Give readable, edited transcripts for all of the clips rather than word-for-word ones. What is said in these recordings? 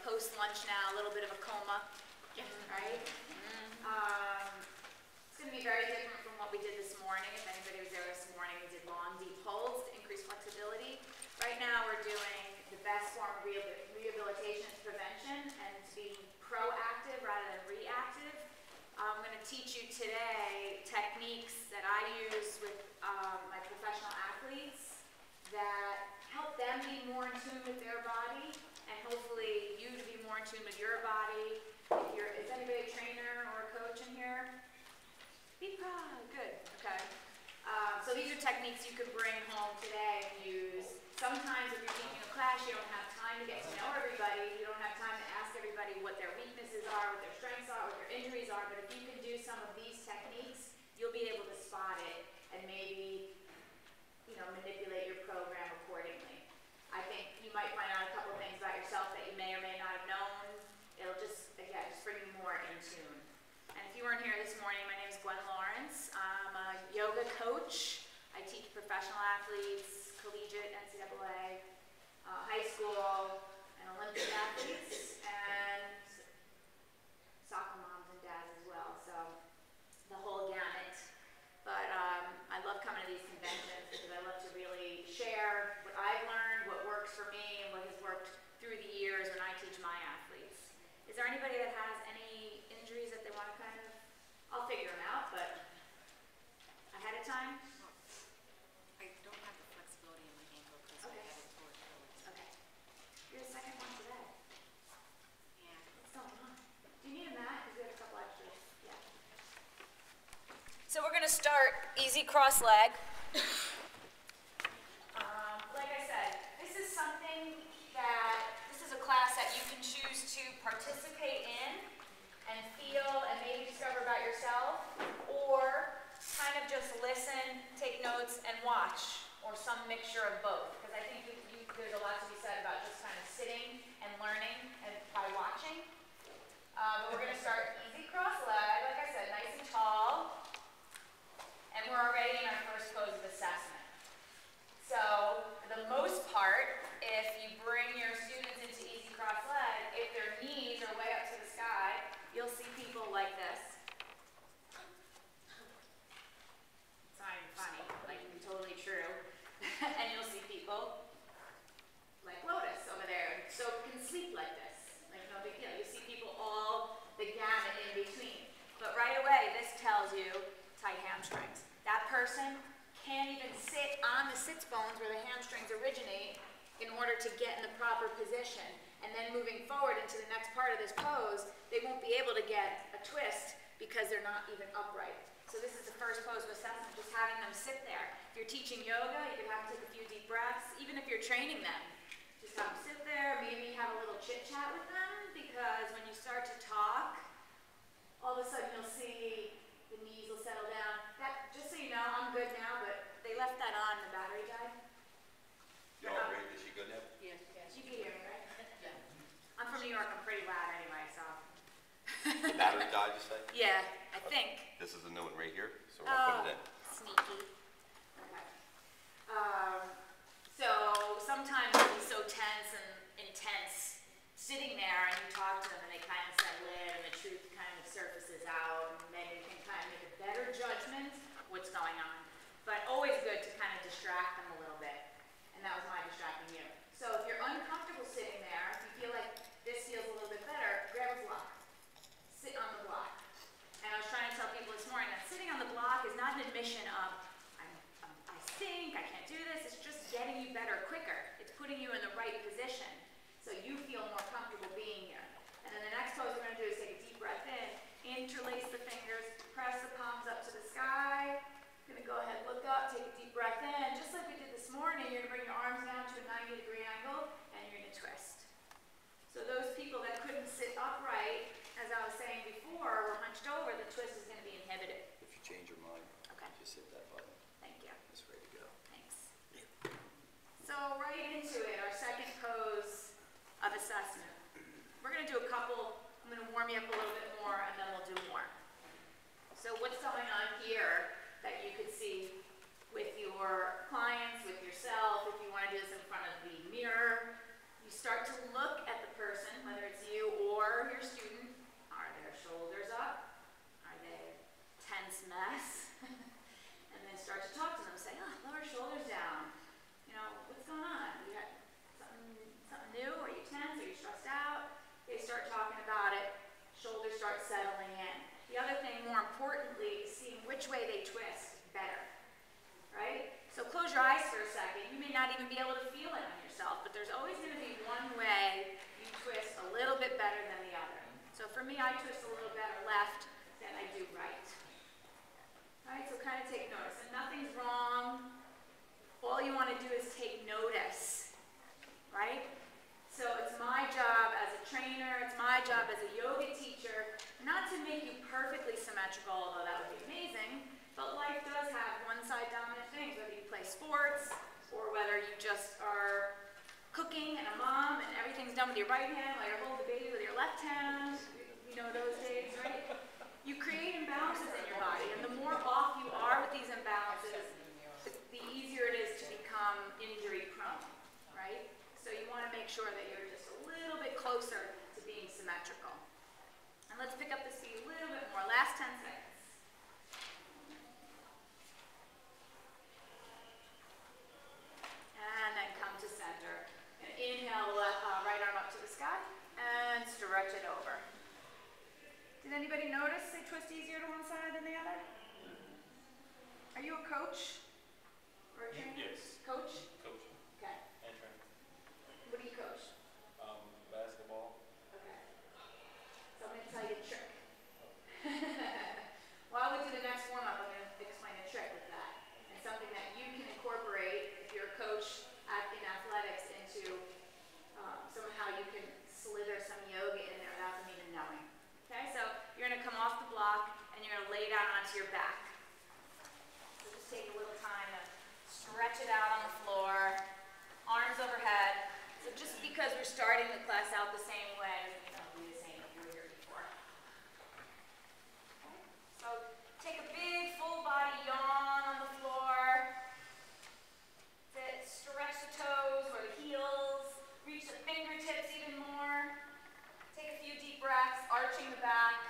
post-lunch now, a little bit of a coma, right? It's going to be very different from what we did this morning. If anybody was there this morning, we did long, deep holds to increase flexibility. Right now, we're doing the best form of rehabilitation is prevention and to be proactive rather than reactive. I'm going to teach you today techniques that I use with my professional athletes that help them be more in tune with their body and hopefully you to be more in tune with your body. Is anybody a trainer or a coach in here? Be proud. Good. Okay. So these are techniques you could bring home today and use. Sometimes if you're teaching a class, you don't have time to get to know everybody. You don't have time to ask everybody what their weaknesses are, what their strengths are, what their injuries are. But if you can do some of these techniques, you'll be able to spot it and maybe, manipulate your program accordingly. I think you might find out a couple of things about yourself that you may or may not have known. It'll just bring you more in tune. And if you weren't here this morning, my name is Gwen Lawrence. I'm a yoga coach. I teach professional athletes, collegiate, NCAA, high school, and Olympic athletes, and soccer moms and dads as well. So the whole gamut. But I love coming to these conventions because I love to really share what I've learned, what works for me, and what has worked through the years when I teach my athletes. Is there anybody that has any injuries that they want to I'll figure them out, but ahead of time? I don't have the flexibility in my ankle because I have it toward forwards. Okay. You're the second one today. Yeah. What's going on? Do you need a mat? Because we have a couple extras. Yeah. So we're going to start easy cross leg. Like I said, this is a class that you can choose to participate in and feel and maybe discover about yourself, or kind of just listen, take notes, and watch, or some mixture of both. Because I think there's a lot to be said about just kind of sitting and learning and by watching. But we're going to start easy cross leg, like I said, nice and tall. And we're already in our first pose of assessment. So, for the most part, if you bring your students into easy cross leg, if their knees are way up to the sky, you'll see people like this. It's not even funny, like it's totally true. And you'll see people like Lotus over there. So can sleep like this, like no big deal. You see people all the gamut in between. But right away, this tells you tight hamstrings. That person can't even sit on the sits bones where the hamstrings originate in order to get in the proper position. And then moving forward into the next part of this pose, they won't be able to get a twist because they're not even upright. So this is the first pose of assessment, just having them sit there. If you're teaching yoga, you can have them take a few deep breaths, even if you're training them. Just have them sit there, maybe have a little chit chat with them, because when you start to talk, all of a sudden you'll see the knees will settle down. Just so you know, I'm good now, but they left that on, the battery died. You're all ready? Is she good now? Yes. You can hear me, right? Yeah. I'm from New York, I'm pretty loud anyway, so. The battery died, you say? Yeah, I think. This is the new one right here, so we'll put it in. Sneaky. Okay. So sometimes it'll be so tense and intense sitting there and you talk to them and they kind of settle in and the truth kind of surfaces out and then you can kind of make a better judgment what's going on. But always good to kind of distract them a little bit. And that was my distracting you. So if you're uncomfortable sitting there, if you feel like this feels a little bit better, grab a block. Sit on the block. And I was trying to tell people this morning that sitting on the block is not an admission of, I stink, I can't do this. It's just getting you better quicker. It's putting you in the right position so you feel more comfortable being here. And then the next pose we're going to do is take a deep breath in, interlace the fingers, press the palms up to the sky. You're going to go ahead, look up, take a deep breath in. Just like we did this morning, you're going to bring your arms down to a 90-degree angle, and you're going to twist. So those people that couldn't sit upright, as I was saying before, were hunched over, the twist is going to be inhibited. If you change your mind, okay, just hit that button. Thank you. It's ready to go. Thanks. So right into it, our second pose of assessment. We're going to do a couple, I'm going to warm you up a little bit more, and then we'll do more. So what's going on here that you could see with your clients, with yourself, if you want to do this in front of the mirror, you start to look at the person, whether it's start settling in. The other thing, more importantly, is seeing which way they twist better, right? So close your eyes for a second. You may not even be able to feel it on yourself, but there's always going to be one way you twist a little bit better than the other. So for me, I twist a little better left than I do right. All right, so kind of take notice. And nothing's wrong. All you want to do is take notice, right? So it's my job as a trainer, it's my job as a yoga teacher, not to make you perfectly symmetrical, although that would be amazing, but life does have one-side dominant things, whether you play sports or whether you just are cooking and a mom and everything's done with your right hand while you're holding the baby with your left hand. You know those days, right? You create imbalances in your body, and the more off you are with these imbalances, the easier it is to become injury prone, right? So you want to make sure that you're just a little bit closer to being symmetrical. And let's pick up the speed a little bit more. Last 10 seconds. And then come to center. And inhale, right arm up to the sky, and stretch it over. Did anybody notice they twist easier to one side than the other? Are you a coach? Or a trainer? Yes. Coach? Coach Okay. and trainer. What do you coach? Basketball. Okay. So I'm going to tell you a trick. While we do the next warm-up, I'm going to explain a trick with that. And something that you can incorporate if you're a coach in athletics into somehow you can slither some yoga in there without them even knowing. Okay, so you're going to come off the block and you're going to lay down onto your back. So just take a little time to stretch it out on the floor, arms overhead. So just because we're starting the class out the same way doesn't mean it'll be the same if you were here before. Okay. So take a big full body yawn on the floor. Sit, stretch the toes or the heels, reach the fingertips even more. Take a few deep breaths, arching the back.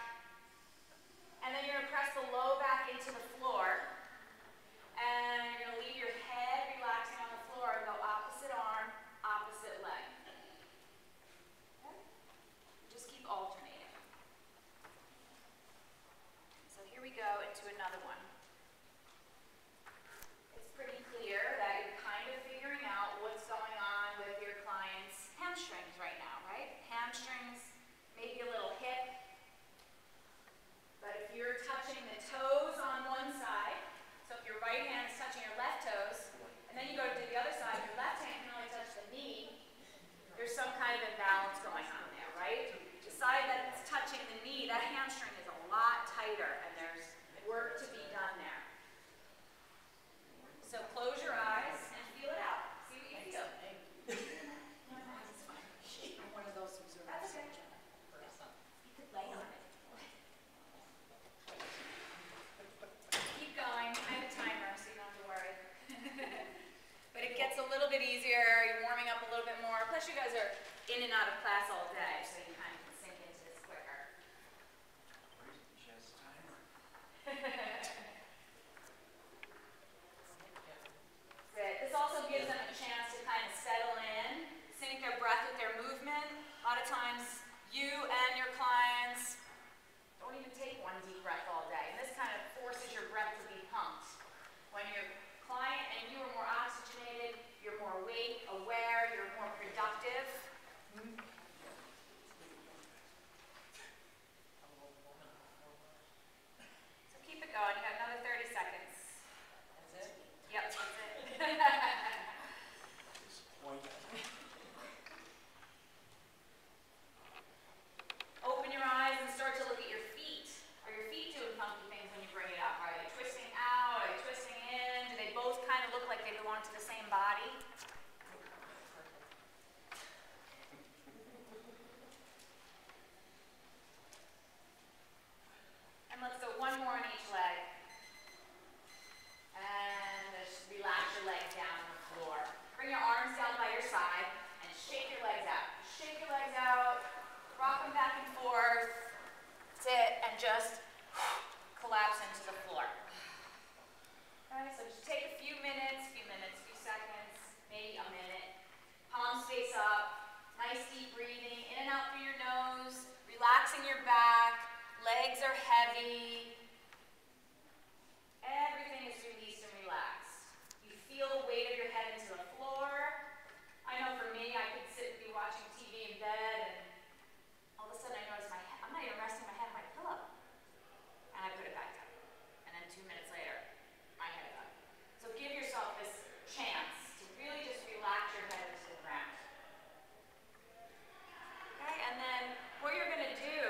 And then you're going to press the low back into the floor. And you're going to leave your head relaxing on the floor and go opposite arm, opposite leg. Okay? Just keep alternating. So here we go into another one. It's pretty clear that you're kind of figuring out what's going on with your client's hamstrings right now, right? Hamstrings, maybe a little hip. But if you're touching the toes on one side, so if your right hand is touching your left toes, and then you go to do the other side, your left hand can only touch the knee, there's some kind of imbalance going on there, right? The side that it's touching the knee, that hamstring is a lot tighter, and there's work to be done there. So close your eyes and feel it out. See what you feel. I'm one of those observers. That's okay. You could lay on it. Keep going. I have a timer, so you don't have to worry. But it gets a little bit easier. You're warming up a little bit more. Plus, you guys are in and out of class all day, so you kind of can sink into this quicker. She has a timer. This also gives them a chance to kind of settle in, sync their breath with their movement. A lot of times, you and your clients don't even take one deep breath all day. And this kind of forces your breath to be pumped. When your client and you are more oxygenated, you're more awake, aware, you're more productive. So keep it going. You got another 30 seconds. That's it? Yep, that's it. Open your eyes and start to look at your feet. Are your feet doing funky things when you bring it up? Are they twisting out? Are they twisting in? Do they both kind of look like they belong to the same body? And let's go one more on each leg. And just relax your legs down on the floor. Bring your arms down by your side and shake your legs out. Shake your legs out, rock them back and forth, sit, and just collapse into the floor. Okay, so just take a few minutes, few seconds, maybe a minute. Palms face up, nice deep breathing, in and out through your nose, relaxing your back, legs are heavy. Everything is released and relaxed. You feel the weight of your head into the floor. I know for me, I could sit and be watching TV in bed, and all of a sudden I notice my head, I'm not even resting my head on my pillow. And I put it back down. And then 2 minutes later, my head is up. So give yourself this chance to really just relax your head into the ground. Okay, and then what you're going to do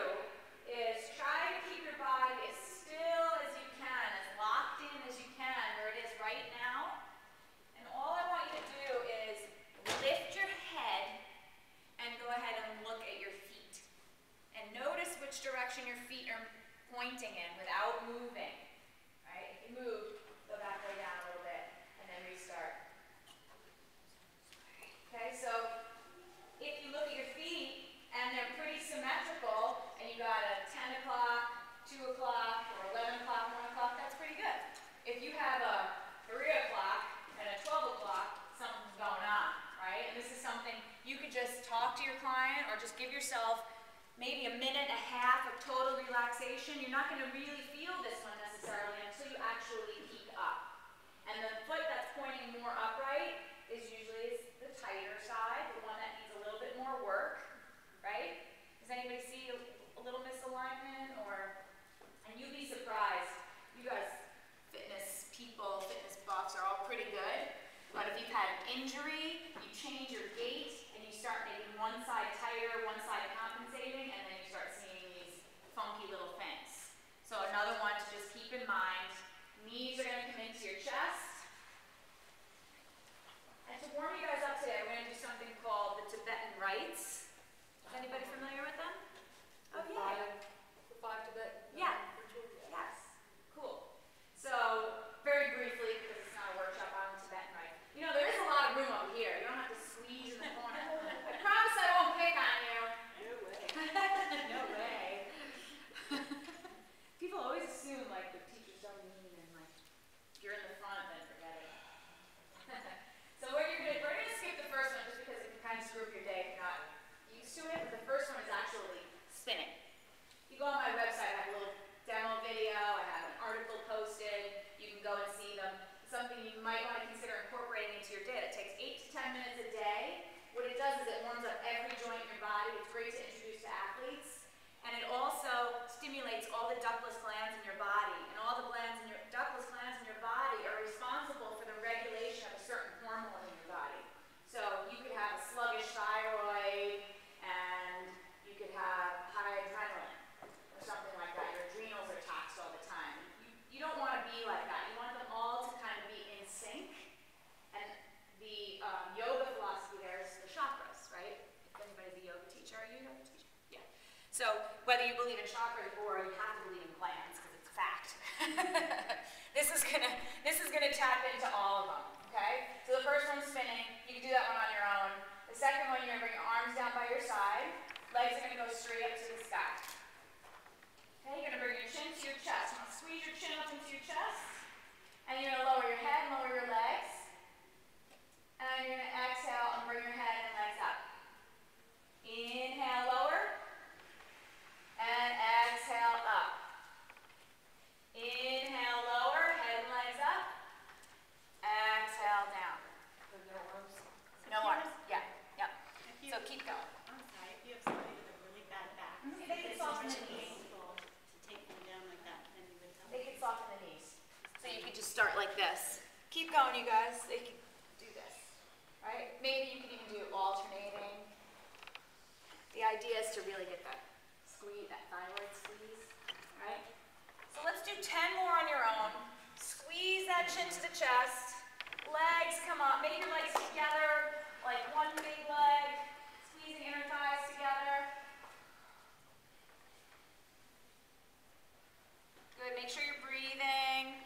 is try to keep your body as still as you can, as locked in as you can where it is right now. And all I want you to do is lift your head and go ahead and look at your feet. And notice which direction your feet are pointing in without moving. Right? If you move, go back way down a little bit and then restart. Okay, so if you look at your feet and they're pretty symmetrical and you got a 10 o'clock, 2 o'clock, or 11 o'clock, 1 o'clock, that's pretty good. If you have a 3 o'clock and a 12 o'clock, something's going on, right? And this is something you could just talk to your client or just give yourself maybe a minute and a half of total relaxation. You're not going to really feel this one necessarily until you actually peak up. And the foot that's pointing more upright is usually the tighter side, the one that needs a little bit more work, right? Does anybody see a little misalignment? And you'd be surprised. You guys, fitness people, fitness buffs are all pretty good. But if you've had an injury, you change your gait, and you start making one side tighter, one side compensating, and then you start seeing these funky little things. So another one to just keep in mind, knees are going to come into your chest. And to warm you guys up today, we're going to do something called the Tibetan rites. Is anybody familiar with them? Oh, yeah. The 5 Tibetan. Yeah. Yes. Cool. So, very briefly, because it's not a workshop on Tibetan rites. You know, there is a lot of room over here. You don't have to squeeze in the corner. I promise I won't pick on you. No way. No way. People always assume, like, the teacher's so mean and, like, if you're in the front, then forget it. So we're gonna skip the first one just because it can kind of screw up your day if you're not used to it. But the first one is actually spinning. You go on my website, I have a little demo video, I have an article posted, you can go and see them. It's something you might want to consider incorporating into your day. It takes 8 to 10 minutes a day. What it does is it warms up every joint in your body. It's great to introduce to athletes. And it also stimulates all the ductless glands in your body. And all the ductless glands in your body are responsible for the regulation of a certain hormone in your body. So you could have a sluggish thyroid, and you could have high adrenaline, or something like that. Your adrenals are taxed all the time. You don't want to be like that. You want them all to kind of be in sync. And the yoga philosophy there is the chakras, right? If anybody's a yoga teacher, are you a yoga teacher? Yeah. So whether you believe in chakras or you have to believe in glands, because it's a fact. This is gonna tap into all of them. Okay? So the first one's spinning. You can do that one on your own. The second one, you're gonna bring your arms down by your side. Legs are gonna go straight up to the sky. Okay, you're gonna bring your chin to your chest. Now squeeze your chin up into your chest. And you're gonna lower your head, lower your legs. And you're gonna exhale and bring your head and legs up. Inhale, lower. And exhale, up. Inhale, lower, head and legs up. Exhale, down. No arms. No arms. Yeah, yep. So keep going. I'm sorry, if you have somebody with a really bad back, They can soften the knees. painful to take them down like that, then you would tell They me. can soften the knees. So you could just start like this. Keep going, you guys. They can do this. Right? Maybe you could even do alternating. The idea is to really get that squeeze, that thyroid squeeze. Right? So let's do 10 more on your own. Squeeze that chin to the chest. Legs come up. Make your legs together like one big leg. Squeeze the inner thighs together. Good. Make sure you're breathing.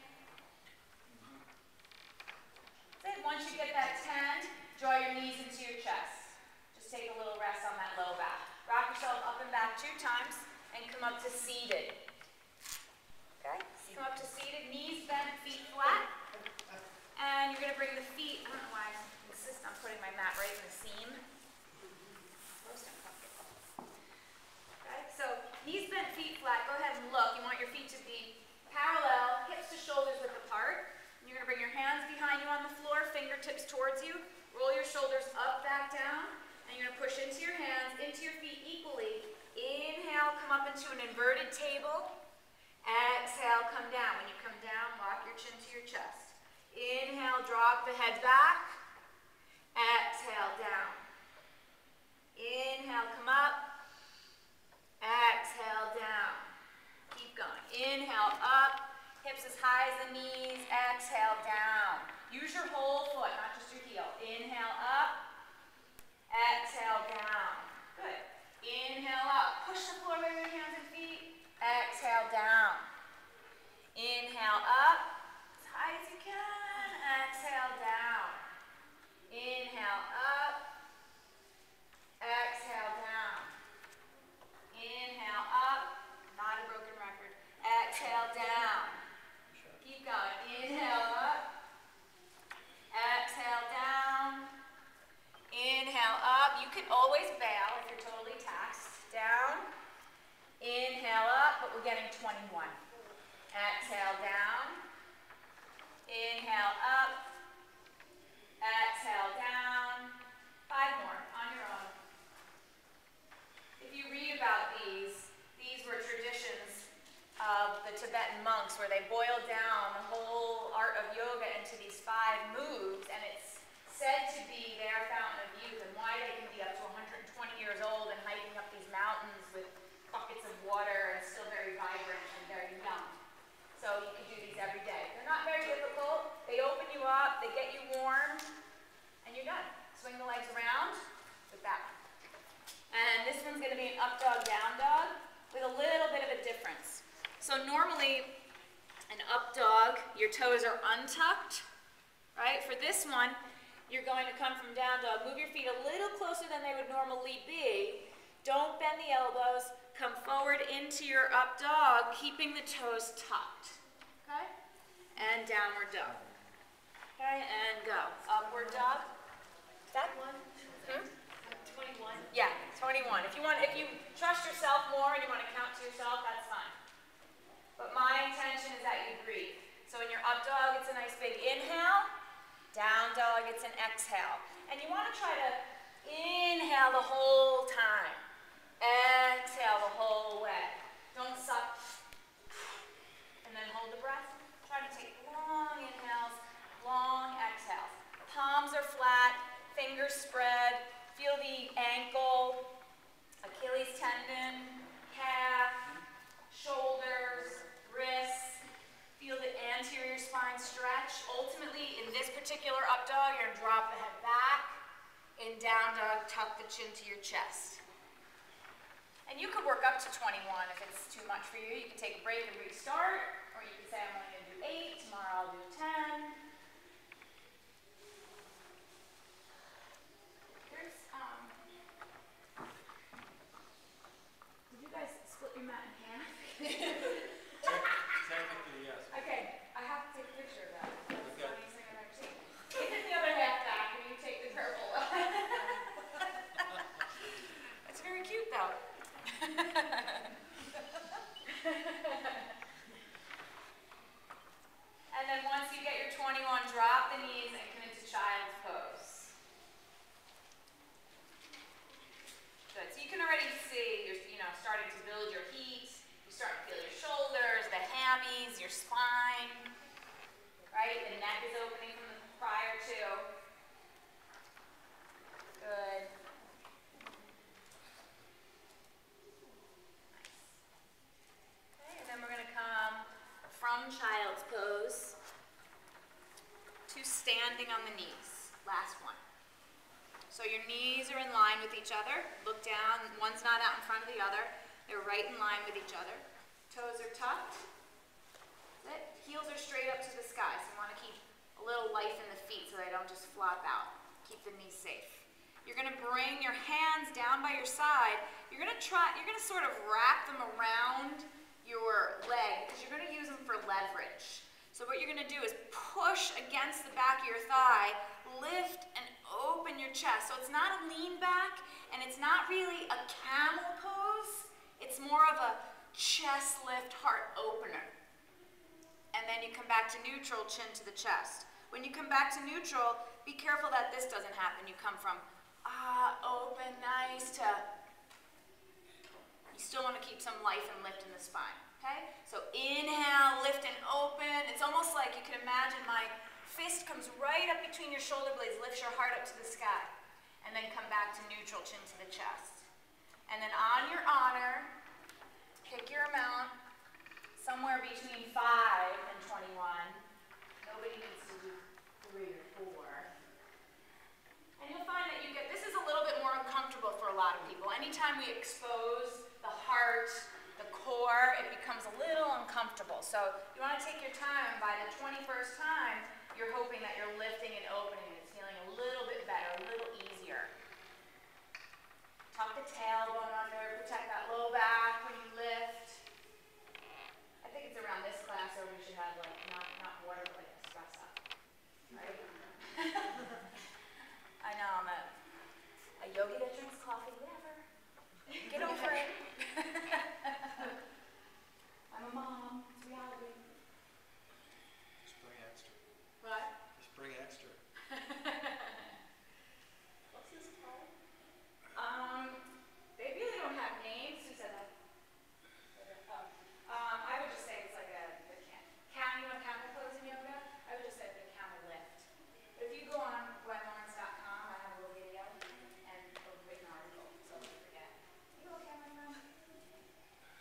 Then once you get that 10, draw your knees into your chest. Just take a little rest on that low back. Rock yourself up and back 2 times and come up to seated. Okay? Come up to seated, knees bent, feet flat. And you're going to bring the feet, I don't know why I insist on putting my mat right in the seam. Most uncomfortable. Okay? So knees bent, feet flat. flat, go ahead and look. You want your feet to be parallel, hips to shoulders width apart. And you're going to bring your hands behind you on the floor, fingertips towards you. Roll your shoulders up, back, down. And you're going to push into your hands, into your feet equally. Inhale, come up into an inverted table. Exhale, come down. When you come down, lock your chin to your chest. Inhale, drop the head back. Exhale, down. Inhale, come up. Exhale, down. Keep going. Inhale, up. Hips as high as the knees. Exhale, down. Use your whole foot, not just your heel. Inhale, up. Exhale, down. Good. Inhale, up. Push the floor with your hands and feet. Exhale, down. Inhale, up. As high as you can. Exhale, down. Inhale, up. Exhale, down. Inhale, up. Not a broken record. Exhale, down. Keep going. Inhale, up. Exhale, down. Inhale, up. You can always bail if you're totally taxed. Down. Inhale, up, but we're getting 21. Exhale, down. Inhale, up. Exhale, down. 5 more on your own. If you read about these were traditions of the Tibetan monks where they boiled down the whole art of yoga into these 5 moves, and it's said to be their fountain of youth and why they can be up to 120 years old and hiking up these mountains with buckets of water and still very vibrant and very young. So you can do these every day. They're not very difficult. They open you up, they get you warm, and you're done. Swing the legs around with that one. And this one's going to be an up dog, down dog with a little bit of a difference. So normally, an up dog, your toes are untucked, right? For this one, you're going to come from down dog. Move your feet a little closer than they would normally be. Don't bend the elbows. Come forward into your up dog, keeping the toes tucked. Okay? And downward dog. Okay, and go. Upward dog. Is that one? 21. Yeah, 21. If you trust yourself more and you want to count to yourself, that's fine. But my intention is that you breathe. So in your up dog, it's a nice big inhale. Down dog, it's an exhale. And you want to try to inhale the whole time. Exhale the whole way. Don't suck. And then hold the breath. Try to take long inhales, long exhales. Palms are flat, fingers spread. Feel the ankle, Achilles tendon, calf, shoulders, wrists. Feel the anterior spine stretch. Ultimately, in this particular up dog, you're going to drop the head back. In down dog, tuck the chin to your chest. And you could work up to 21 if it's too much for you. You can take a break and restart, or you can say, I'm only going to do 8, tomorrow I'll do 10. Did you guys split your mat in half? Technically, yes. Okay, I have to take a picture of that. That's the Okay. funniest thing I've ever seen. Give the other half back and you take the purple. That's very cute though. And then once you get your 21, drop the knees and come into child's pose. Good. So you can already see you're starting to build your heat. You start to feel your shoulders, the hammies, your spine. Right? The neck is opening from the prior to. Good. Okay, and then we're going to come from child's pose to standing on the knees. Last one. So your knees are in line with each other. Look down. One's not out in front of the other. They're right in line with each other. Toes are tucked. That's it. Heels are straight up to the sky. So you want to keep a little life in the feet so they don't just flop out. Keep the knees safe. You're going to bring your hands down by your side. You're going to sort of wrap them around your leg because you're going to use them for leverage. So what you're going to do is push against the back of your thigh, lift and open your chest. So it's not a lean back and it's not really a camel pose. It's more of a chest lift, heart opener. And then you come back to neutral, chin to the chest. When you come back to neutral, be careful that this doesn't happen. You come from open, nice, to, you still want to keep some life and lift in the spine, okay? So inhale, lift and open. It's almost like you can imagine my fist comes right up between your shoulder blades, lifts your heart up to the sky. And then come back to neutral, chin to the chest. And then on your honor, pick your amount, somewhere between 5 and 21. Nobody needs to do 3 or 4. And you'll find that you get, this is a little bit more uncomfortable for a lot of people. Anytime we expose the heart, the core, it becomes a little uncomfortable. So you want to take your time, and by the 21st time, you're hoping that you're lifting and opening, and it's feeling a little bit better, a little easier. Tuck the tailbone under, protect that low back when you lift. I think it's around this class where we should have like, not water, but like espresso, right? I know, I'm a yogi that drinks coffee, whatever. Get over it. I'm a mom, it's reality. Just bring extra. What? Just bring extra. What's this called? They really don't have names. Who said that? I would just say it's like the camel pose in yoga. I would just say the camel lift. But if you go on gwenlawrence.com, I have a little video and a written article, so don't forget. You okay, my friend?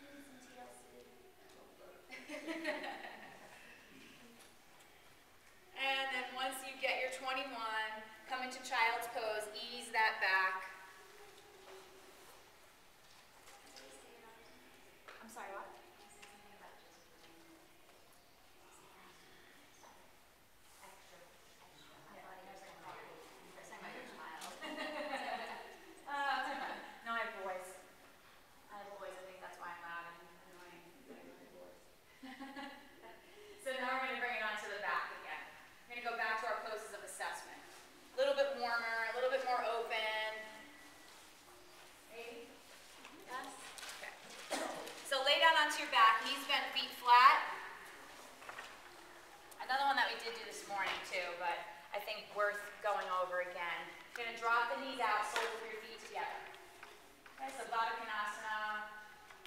You need some TLC? And then once you get your 21, come into child's pose, ease that back. I'm sorry, what? No, I have boys. I think that's why I'm loud and annoying. So now we're going to bring it onto the back again. We're going to go back to our poses of assessment. A little bit warmer, a little bit more open. Maybe? Yes? Okay. So lay down onto your back, knees bent, feet flat. Another one that we did do this morning too, but I think worth going over again. You're going to drop the knees out, soles of your feet together. Okay, so Baddha Konasana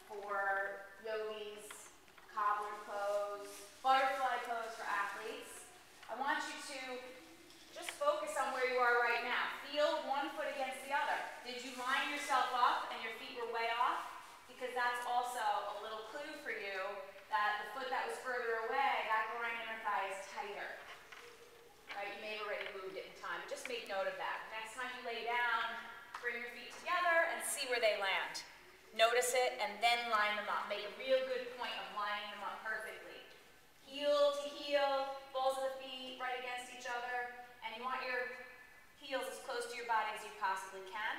for yogis, cobbler pose, butterfly pose for athletes. I want you to just focus on where you are right now. Feel one foot against the other. Did you line yourself up and your feet were way off? Because that's also a little clue for you that the foot that was further away, that groin inner thigh is tighter. Right? You may have already moved it in time, but just make note of that. Next time you lay down, bring your feet together and see where they land. Notice it and then line them up. Make a real good point of lining them up perfectly. Heel to heel, balls of the feet right against each other, and you want your heels as close to your body as you possibly can.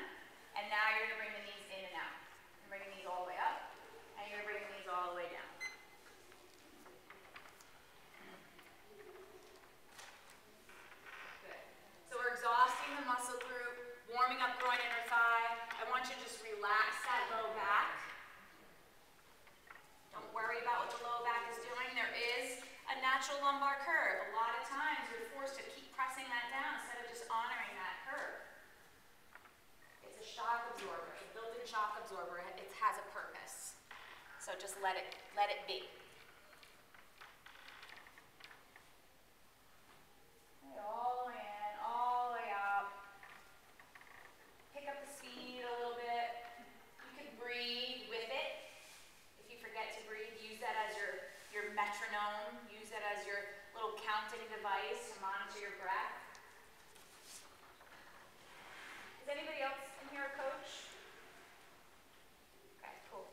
And now you're going to bring the knees in and out. You're bring the knees all the way up, and you're going to bring the knees all the way down. Good. So we're exhausting the muscle group, warming up groin inner thigh. I want you to just relax that low back. Don't worry about what the low back is doing. There is a natural lumbar curve. A lot of times you're forced to keep pressing that down instead of just honoring that curve. It's a shock absorber, a built-in shock absorber. It has a purpose. So just let it be. All the way in, all the way up. Pick up the speed a little bit. You can breathe with it. If you forget to breathe, use that as your metronome. Use that as your little counting device to monitor your breath. Is anybody else in here a coach? Okay, cool.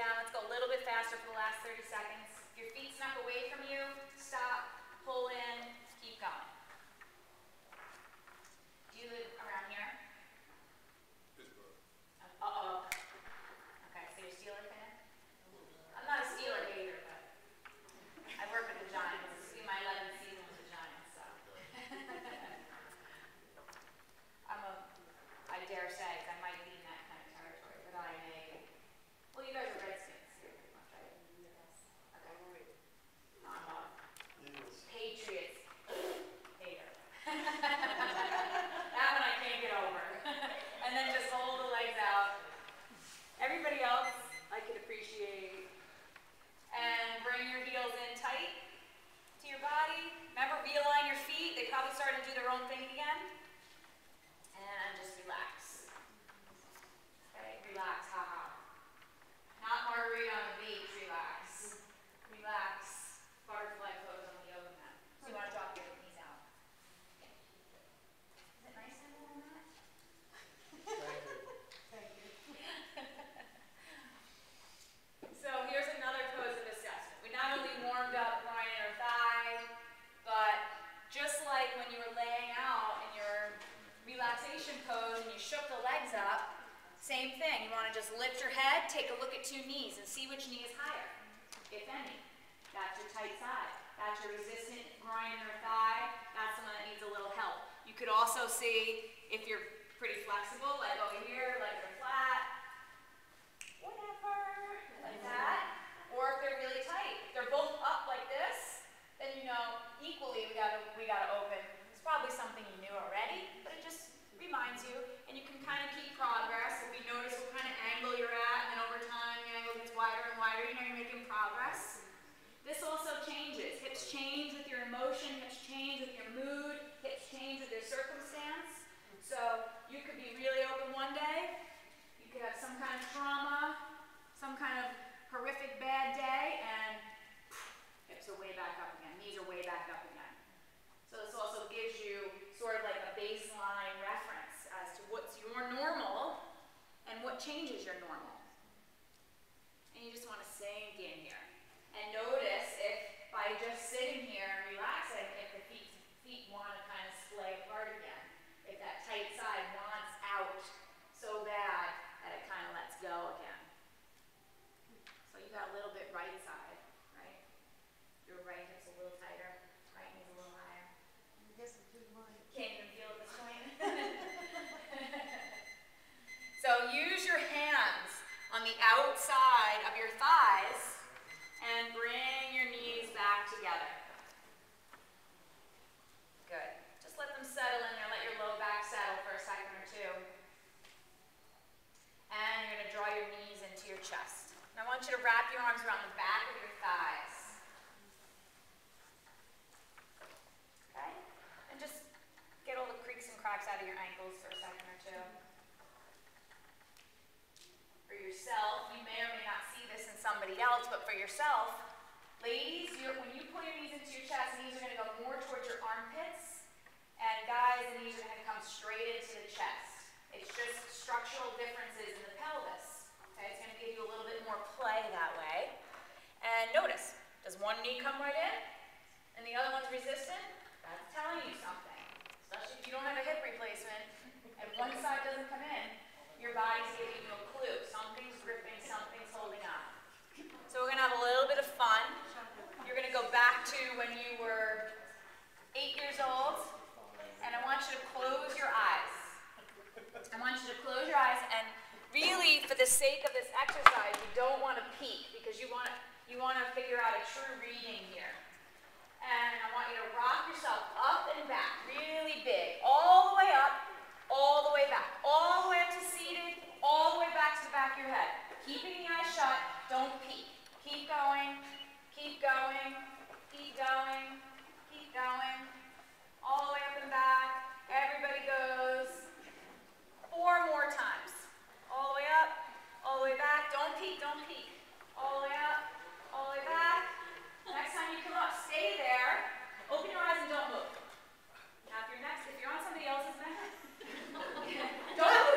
down. Let's go a little bit faster for the last 30 seconds. If your feet snuck away from you, stop, pull in, keep going. Do you live around here? Uh-oh. Okay, so you're a Steeler fan? I'm not a Steeler either, but I work with the Giants. This will be my 11th season with the Giants, so. I dare say, 'cause I might be in that kind of territory, but I'm well, you guys are Redskins here, pretty much, right? Yes. Okay. I'm a Patriots hater. That one I can't get over. And then just hold the legs out. Everybody else, I could appreciate. And bring your heels in tight to your body. Remember, realign your feet. They probably started to do their own thing again. And just relax. Okay, relax, haha. Not margarita on the beach, relax. Relax. Butterfly pose on the yoga mat. So you want to drop your knees out. Is it nice to have a little mat? Thank you. So here's another pose of assessment. We not only warmed up groin and thigh, but just like when you were laying out in your relaxation pose and you shook the legs up, same thing. You want to just lift your head, take a look at two knees and see which knee is higher, if any. That's your tight side. That's your resistant groin or thigh. That's someone that needs a little help. You could also see if you're pretty flexible, like over here, legs are flat, whatever, like that. Or if they're really tight. If they're both up like this, then you know equally we gotta open. It's probably something you knew already, but it just reminds you, and you can kind of keep progress. If you notice what kind of angle you're at, and then over time the angle gets wider and wider, you know you're making progress. This also changes. Hips change with your emotion, hips change with your mood, hips change with your circumstance. So you could be really open one day, you could have some kind of trauma, some kind of horrific bad day, and hips are way back up again, knees are way back up again. So this also gives you sort of like a baseline reference as to what's your normal and what changes your normal. And you just want to sink in here. And notice if by just sitting here and relaxing, if the feet want to kind of splay apart again. If that tight side wants out so bad that it kind of lets go again. So you got a little bit right side, right? Your right hip's a little tighter, right knee's a little higher. Can't even feel at this point. So use your hands on the outside of your thighs and bring your knees back together. Good. Just let them settle in there. Let your low back settle for a second or two. And you're going to draw your knees into your chest. And I want you to wrap your arms around the back of your thighs. Okay? And just get all the creaks and cracks out of your ankles for a second or two. For yourself, you may or may not see this in somebody else, but for yourself, ladies, when you pull your knees into your chest, knees are going to go more towards your armpits, and guys, the knees are going to come straight into the chest. It's just structural differences in the pelvis. Okay, it's going to give you a little bit more play that way. And notice, does one knee come right in, and the other one's resistant? That's telling you something, especially if you don't have a hip replacement, and one side doesn't come in. Your body's giving you a clue. Something's gripping, something's holding on. So we're going to have a little bit of fun. You're going to go back to when you were 8 years old, and I want you to close your eyes. I want you to close your eyes, and really, for the sake of this exercise, you don't want to peek, because you want to figure out a true reading here. And I want you to rock yourself up and back, really big, all the way up, all the way back, all the way up to seated, all the way back to the back of your head. Keeping the eyes shut, don't peek. Keep going, keep going, keep going, keep going, all the way up and back. Everybody goes 4 more times. All the way up, all the way back. Don't peek, don't peek. All the way up, all the way back. Next time you come up, stay there. Open your eyes and don't move. Now if you're on somebody else's mat, don't move.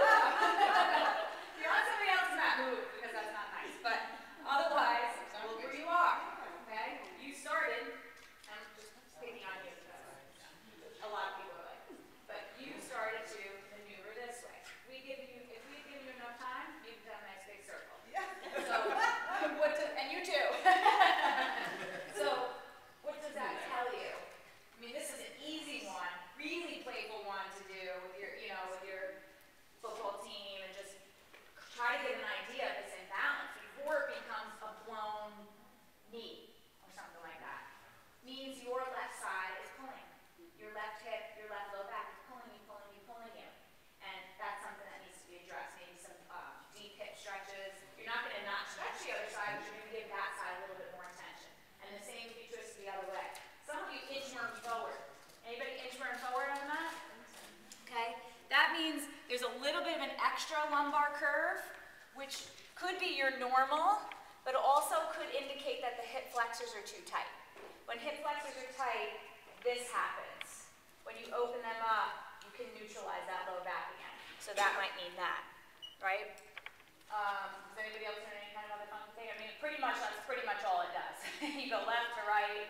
If you're on somebody else's mat, move, because that's not nice. But There's a little bit of an extra lumbar curve, which could be your normal, but also could indicate that the hip flexors are too tight. When hip flexors are tight, this happens. When you open them up, you can neutralize that lower back again. So that might mean that, right? Does anybody else know any kind of other funky thing? I mean, pretty much, that's pretty much all it does. You go left to right.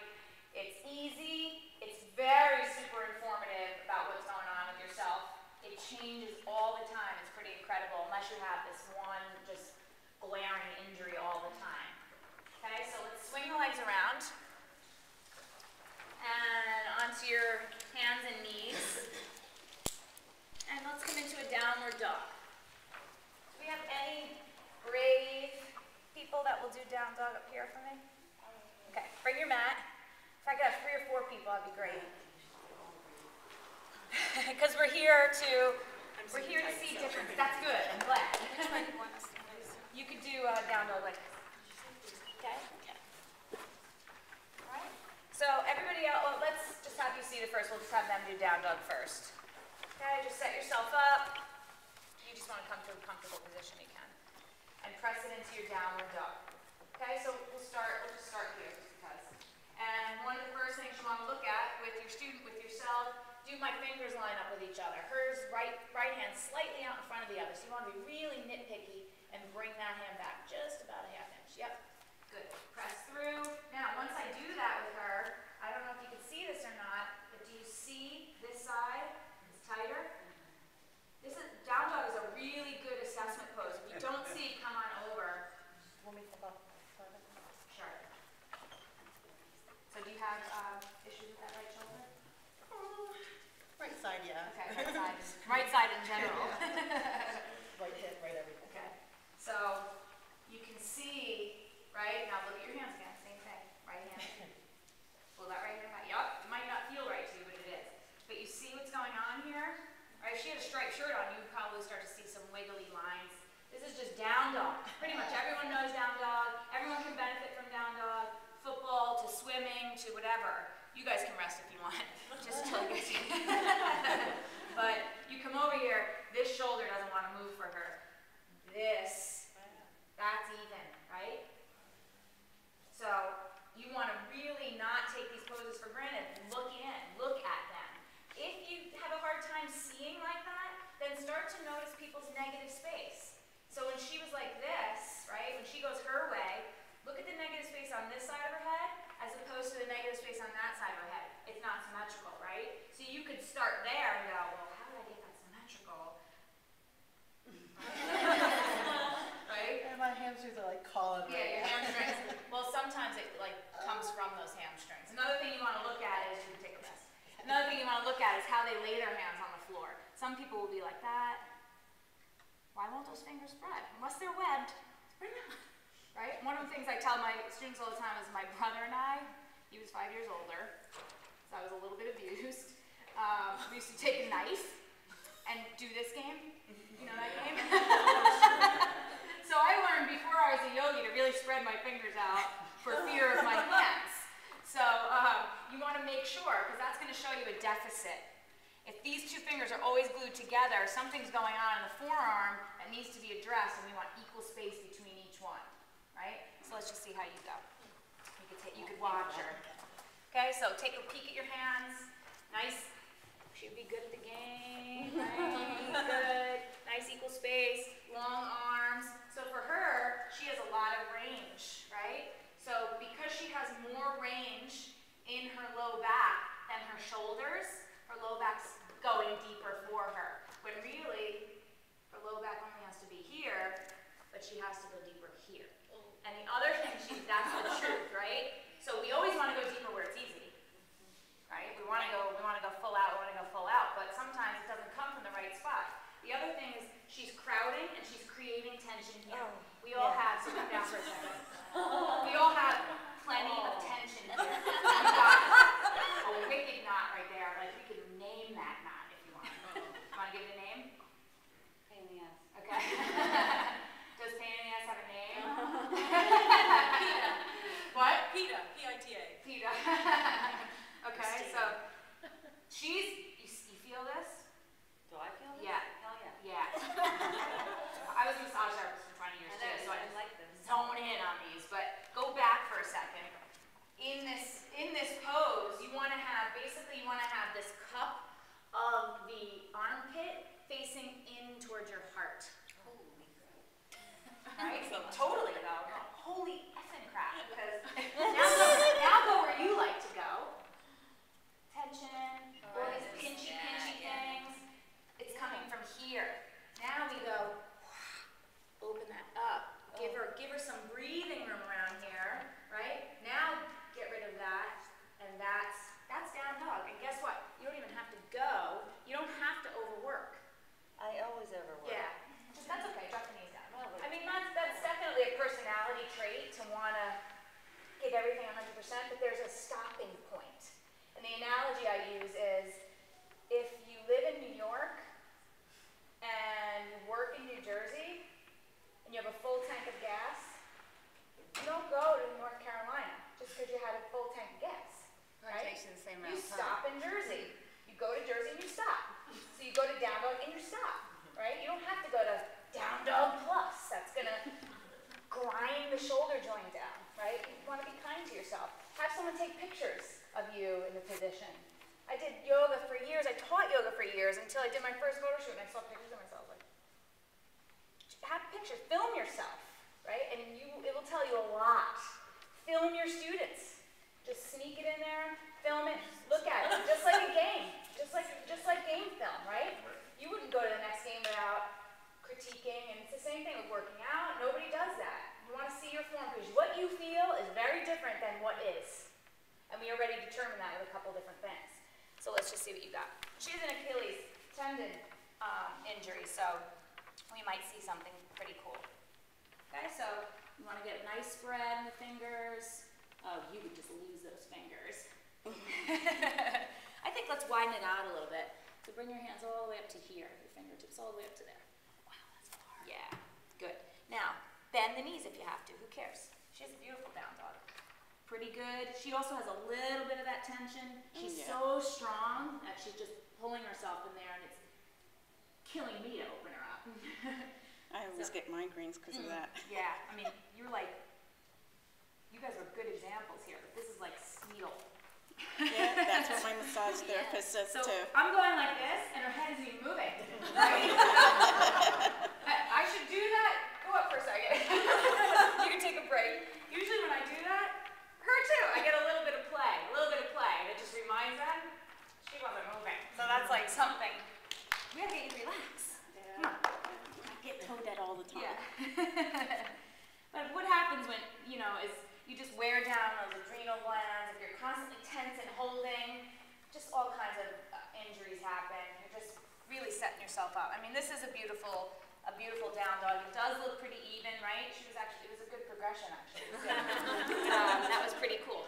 It's easy. It's very super informative about what's going on with yourself. It changes all the time. It's pretty incredible, unless you have this one just glaring injury all the time. Okay, so let's swing the legs around. And onto your hands and knees. And let's come into a downward dog. Do we have any brave people that will do down dog up here for me? Okay, bring your mat. If I could have 3 or 4 people, that'd be great. Because we're here to see different. That's good. I'm glad. You could do down dog like this. Okay. All right. So everybody else, well, let's just have you see it first. We'll just have them do down dog first. Okay. Just set yourself up. You just want to come to a comfortable position you can, and press it into your downward dog. Okay. So we'll just start here just because. And one of the first things you want to look at with your student, with yourself. Do my fingers line up with each other? Hers, right hand slightly out in front of the other. So you want to be really nitpicky and bring that hand back just about a ½ inch. Yep. Good. Press through. Now, once I do that with her, I don't know if you can see this or not, but do you see this side is tighter? Down dog is a really good assessment pose. If you don't see, come on over. Want me to flip up further? Sure. So do you have issues with that right shoulder? Right side, yeah. Okay, right side. Right side in general. Right hip, right everything. Okay. So you can see, right? Now look at your hands again. Same thing. Right hand. Pull that right hand back. Yup. It might not feel right to you, but it is. But you see what's going on here? Right? If she had a striped shirt on, you would probably start to see some wiggly lines. This is just down dog. Pretty much everyone knows down dog. Everyone can benefit from down dog. Football to swimming to whatever. You guys can rest if you want. Just until it gets But you come over here, this shoulder doesn't want to move for her. That's even, right? So you want to really not take these poses for granted. Look in, look at them. If you have a hard time seeing like that, then start to notice people's negative space. So when she was like this, right, when she goes her way, look at the negative space on this side of her head as opposed to the negative space on that side of her head. It's not symmetrical, right? So you could start there and go, well, how did I get that symmetrical? Right? And my hamstrings are like calling me. Yeah, your hamstrings. Well, sometimes it like comes from those hamstrings. Another thing you want to look at is, you can take this. Another thing you want to look at is how they lay their hands on the floor. Some people will be like that. Why won't those fingers spread? Unless they're webbed, spread them out. Right? One of the things I tell my students all the time is my brother and I, he was 5 years older, so I was a little bit abused. We used to take a knife and do this game. You know that game? So I learned before I was a yogi to really spread my fingers out for fear of my hands. So you want to make sure, because that's going to show you a deficit. If these two fingers are always glued together, something's going on in the forearm that needs to be addressed, and we want equal space between each one. Right? So let's just see how you go. You could watch her. Okay, so take a peek at your hands. Nice. She'd be good at the game. Right? Good. Nice equal space. Long arms. So for her, she has a lot of range, right? So because she has more range in her low back than her shoulders, her low back's going deeper for her. When really, her low back only has to be here, but she has to go deeper here. And the other thing, that's the truth, right? So we always want to go deeper where it's easy, right? We want to go full out, but sometimes it doesn't come from the right spot. The other thing is she's crowding and she's creating tension charts in front of you I too, know, so I I just like them. zone in on these, but go back for a second. In this pose, you want to have, basically you want to have this cup of the armpit facing in towards your heart. Holy crap. Right? So much Totally though. No, holy effing crap. Because now go where you like to go. Tension, all these pinchy things. It's coming from here. Now we go, open that up. Give her some breathing room around here, right? Now get rid of that, and that's down dog. And guess what? You don't even have to go. You don't have to overwork. I always overwork. Yeah, that's okay. Drop the knees down. I mean, that's definitely a personality trait to want to give everything 100%, but there's a stopping point. And the analogy I use is, if you live in New York and you work in New Jersey and you have a full tank of gas, you don't go to North Carolina just because you had a full tank of gas, right? It takes you the same You amount of time. stop in Jersey. You go to Jersey and you stop. So you go to down dog and you stop, right? You don't have to go to down dog plus. That's gonna grind the shoulder joint down, right? You want to be kind to yourself. Have someone take pictures of you in the position. I did yoga for years. I taught yoga for years until I did my first photo shoot and I saw pictures of myself. Like, have pictures. Film yourself, right? And it will tell you a lot. Film your students. Just sneak it in there. Film it. Look at it. Just like a game. Just like game film, right? You wouldn't go to the next game without critiquing, and it's the same thing with working out. Nobody does that. You want to see your form because what you feel is very different than what is. And we already determined that with a couple different things. So let's just see what you got. She has an Achilles tendon injury, so we might see something pretty cool. Okay, so you want to get a nice spread in the fingers. Oh, you would just lose those fingers. I think let's widen it out a little bit. So bring your hands all the way up to here, your fingertips all the way up to there. Wow, that's hard. Yeah, good. Now, bend the knees if you have to. Who cares? She has a beautiful down dog. Pretty good. She also has a little bit of that tension. She's so strong that she's just pulling herself in there, and it's killing me to open her up. I always get migraines because of that. Yeah, I mean, you guys are good examples here, but this is like steel. Yeah, that's what my massage therapist says So too. I'm going like this, and her head isn't even moving. Right? I should do that. Go up for a second. You can take a break. Usually when I do that, her too, I get a little bit of play, and it just reminds them she wasn't moving. So that's like something. We gotta get you to relax. Come on. I get told that all the time. Yeah. But what happens when, is you just wear down those adrenal glands, if you're constantly tense and holding, just all kinds of injuries happen. You're just really setting yourself up. I mean, this is a beautiful down dog. It does look pretty even, right? It was a good progression, actually. So, that was pretty cool.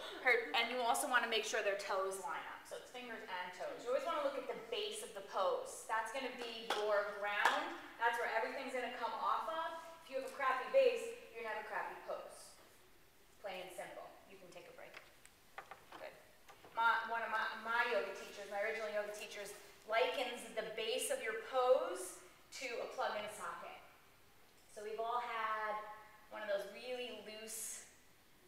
And you also want to make sure their toes line up. So it's fingers and toes. You always want to look at the base of the pose. That's going to be your ground. That's where everything's going to come off of. If you have a crappy base, you're going to have a crappy pose. Plain and simple. You can take a break. Good. One of my yoga teachers, my original yoga teachers, likens the base of your pose to a plug in a socket. So we've all had one of those really loose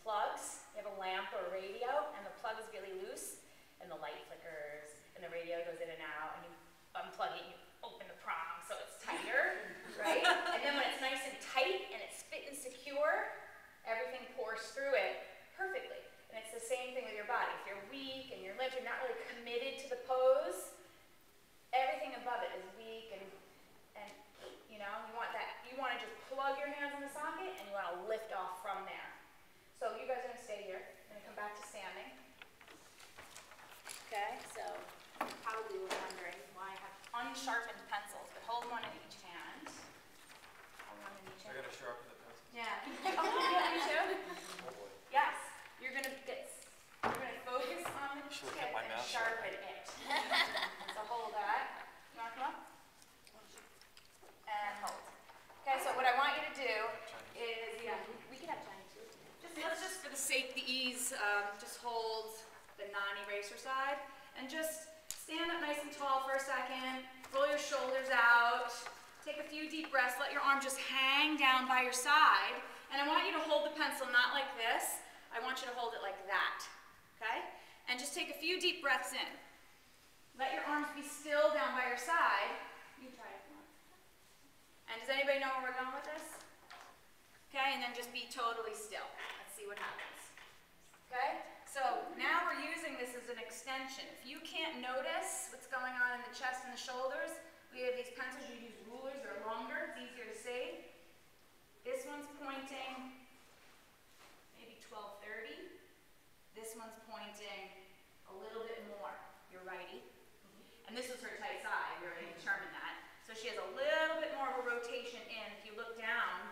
plugs. You have a lamp or a radio, and the plug is really loose, and the light flickers, and the radio goes in and out, and you unplug it, and you open the prong so it's tighter, right? And then when it's nice and tight, and it's fit and secure, everything pours through it perfectly. And it's the same thing with your body. If you're weak and you're limp, you're not really committed to the pose, everything above it is weak, and you want to just plug your hands in the socket, and you want to lift off from there. So you guys are going to stay here. I'm going to come back to standing. Okay, so probably were wondering why I have unsharpened pencils, but hold one in each hand. Hold one in each I hand. gotta sharpen the pencil. Yeah. Oh, yeah, you too? Oh boy. Yes. You're going to focus on the Should've tip kept my and mouth shut. sharpen it. So hold that. You want to come up? And hold. Okay, so what I want you to do is, we can have Chinese too. Let's just, for the sake, the ease, just hold the non-eraser side, and just stand up nice and tall for a second, roll your shoulders out, take a few deep breaths, let your arm just hang down by your side, and I want you to hold the pencil not like this, I want you to hold it like that, okay? And just take a few deep breaths in. Let your arms be still down by your side. You try it. And does anybody know where we're going with this? Okay, and then just be totally still. Let's see what happens. Okay, so now we're using this as an extension. If you can't notice what's going on in the chest and the shoulders, we have these pencils, you use rulers, they're longer, it's easier to see. This one's pointing maybe 12:30. This one's pointing a little bit more, your righty. And this was her tight side, we already determined that. So she has a little bit more of a rotation in. If you look down,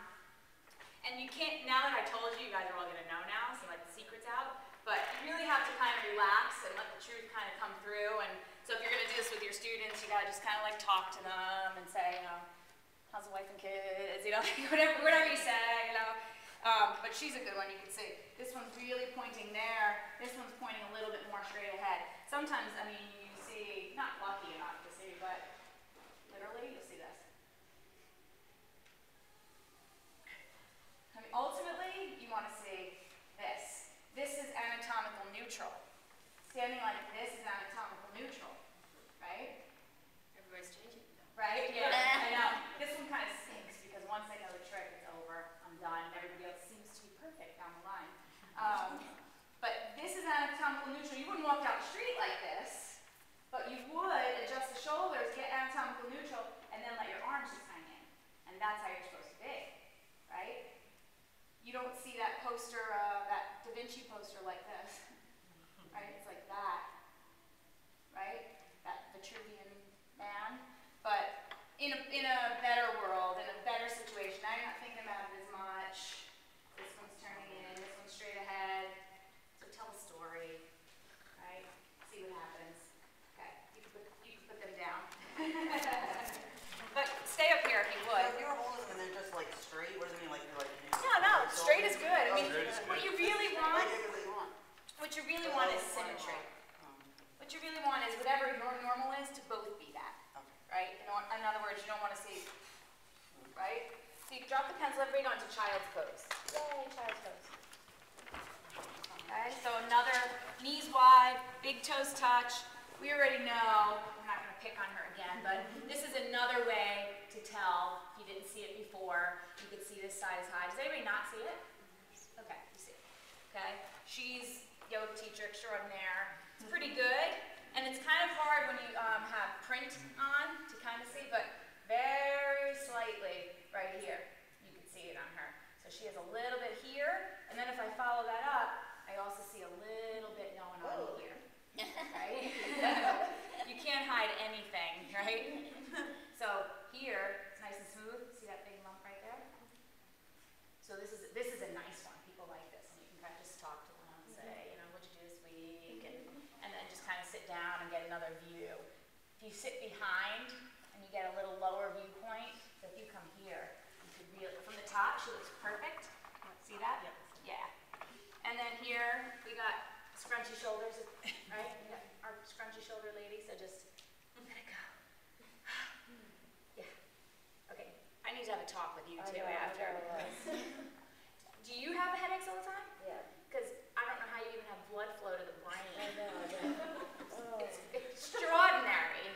and you can't, now that I told you, you guys are all gonna know now, so like the secret's out, but you really have to kind of relax and let the truth kind of come through. And so if you're gonna do this with your students, you gotta just kind of like talk to them and say, you know, how's the wife and kids, you know, whatever you say, you know. But she's a good one, you can see. This one's really pointing there. This one's pointing a little bit more straight ahead. Sometimes, I mean, you see, not lucky enough to see, but literally, you'll see this. I mean, ultimately, you want to see this. This is anatomical neutral. Standing like this is anatomical neutral, right? Everybody's changing. Right? Yeah, I know. This one kind of stinks because once I know the trick, it's over. I'm done. Everybody else seems to be perfect down the line. But this is anatomical neutral. You wouldn't walk down the street like this, but you would adjust the shoulders, get anatomical neutral, and then let your arms just hang in. And that's how you're supposed to be, right? You don't see that poster, that Da Vinci poster like this, right? It's like that, right? That Vitruvian man. But in a better world, in a better situation, now you're not thinking about it as much. This one's turning in, this one's straight ahead. So tell a story, right? See what happens. Okay, you can put them down. But stay up here if you would. So if you're holding them and they're just like straight, what does it mean? Like No, straight is good. I mean, Straight is what good. you really Like want, what you want. what you really want is symmetry. What you really want is whatever your normal is to both be that, right? In other words, you don't want to see, right? So you drop the pencil, everybody go into child's pose. Yay, child's pose. Okay, so another knees wide, big toes touch. We already know, we're not going to pick on her again, but this is another way to tell if you didn't see it before. You could see this side is high. Does anybody not see it? Okay, you see it. Okay, she's yoga teacher extraordinaire. It's pretty good, and it's kind of hard when you have print on to kind of see, but very slightly right here, you can see it on her. So she has a little bit here, and then if I follow that up, I also see a little bit going on here, right? You can't hide anything, right? So here, it's nice and smooth. See that big lump right there? So this is a nice one. People like this, and you can kind of just talk to them and say, you know, what'd you do this week, and then just kind of sit down and get another view. If you sit behind and you get a little lower viewpoint, so if you come here, you could really, from the top, she looks perfect. See that? Yeah. And then here we got scrunchy shoulders, right? We got our scrunchy shoulder lady. So just let it go. Yeah. Okay. I need to have a talk with you too after. Do you have headaches all the time? Yeah. Because I don't know how you even have blood flow to the brain. I know. It's extraordinary.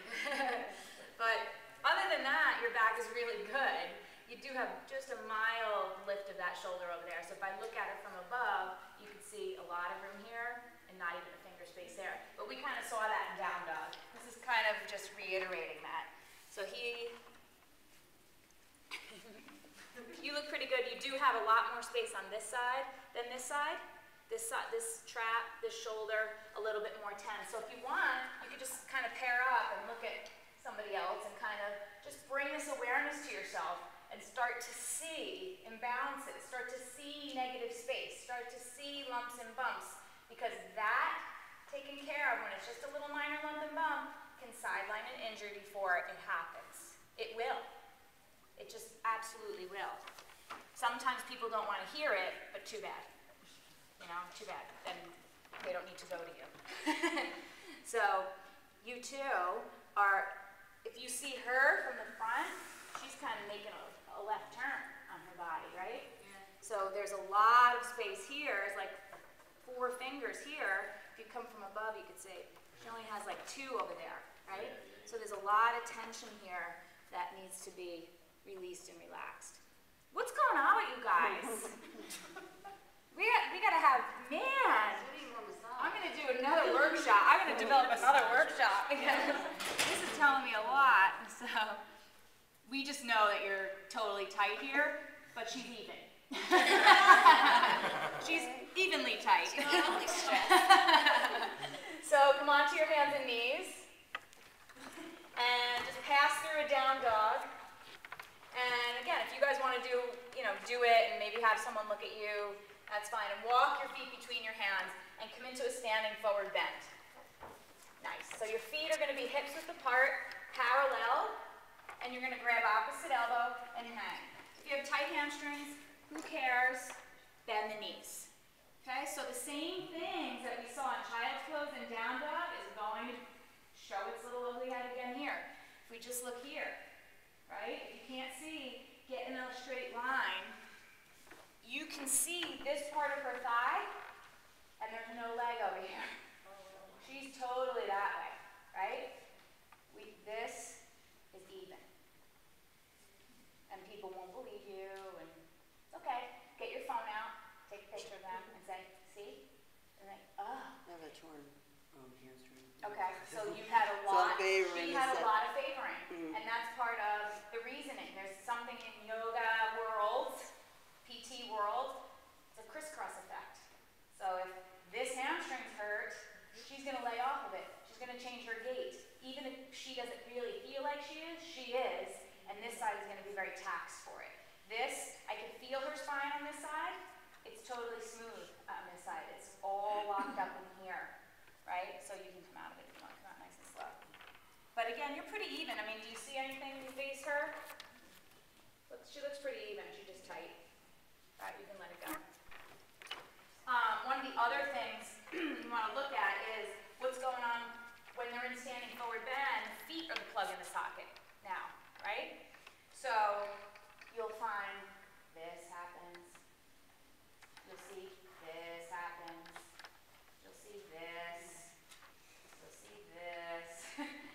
But other than that, your back is really good. You do have just a mild lift of that shoulder over there. So if I look at her from above, you can see a lot of room here and not even a finger space there. But we kind of saw that in down dog. This is kind of just reiterating that. So you look pretty good. You do have a lot more space on this side than this side. This trap, this shoulder, a little bit more tense. So if you want, you could just kind of pair up and look at somebody else and kind of just bring this awareness to yourself and start to see imbalances, start to see negative space, start to see lumps and bumps, because that, taken care of when it's just a little minor lump and bump, can sideline an injury before it happens. It will. It just absolutely will. Sometimes people don't want to hear it, but too bad. You know, too bad. Then they don't need to go to you. So, you too are, if you see her from the front, she's kind of making a left turn on her body, right? Yeah. So there's a lot of space here. It's like 4 fingers here. If you come from above, you could say she only has like 2 over there, right? So there's a lot of tension here that needs to be released and relaxed. What's going on with you guys? we gotta have, man. I'm gonna do another workshop. I'm gonna develop another workshop because this is telling me a lot. So we just know that you're totally tight here, but she's even. She's evenly tight. So come onto your hands and knees. And just pass through a down dog. And again, if you guys want to do it and maybe have someone look at you, that's fine. And walk your feet between your hands and come into a standing forward bend. Nice. So your feet are going to be hips width apart, parallel, and you're going to grab opposite elbow and hang. If you have tight hamstrings, who cares? Bend the knees. Okay, so the same things that we saw in child's pose and down dog is going to show its little ugly head again here. If we just look here, right? If you can't see, get in a straight line. You can see this part of her thigh, and there's no leg over here. She's totally that way, right? This is even. And people won't believe you, and it's okay. Get your phone out, take a picture of them, and say, see? And like, oh. I have a torn hamstring. Okay, so you had a lot. So She had a lot of favoring, and that's part of the reasoning. There's something in yoga world, PT world, it's a crisscross effect. So if this hamstring's hurt, she's going to lay off of it. She's going to change her gait. Even if she doesn't really feel like she is, and this side is going to be very taxed for it. This, I can feel her spine on this side. It's totally smooth on this side. It's all locked up in here, right? So you can come out of it if you want to come out nice and slow. But again, you're pretty even. I mean, do you see anything when you face her? She looks pretty even. She's just tight. All right, you can let it go. One of the other things you want to look at is what's going on when they're in standing forward bend. Feet are the plug in the socket now, right? So you'll find this happens. You'll see this happens. You'll see this. You'll see this.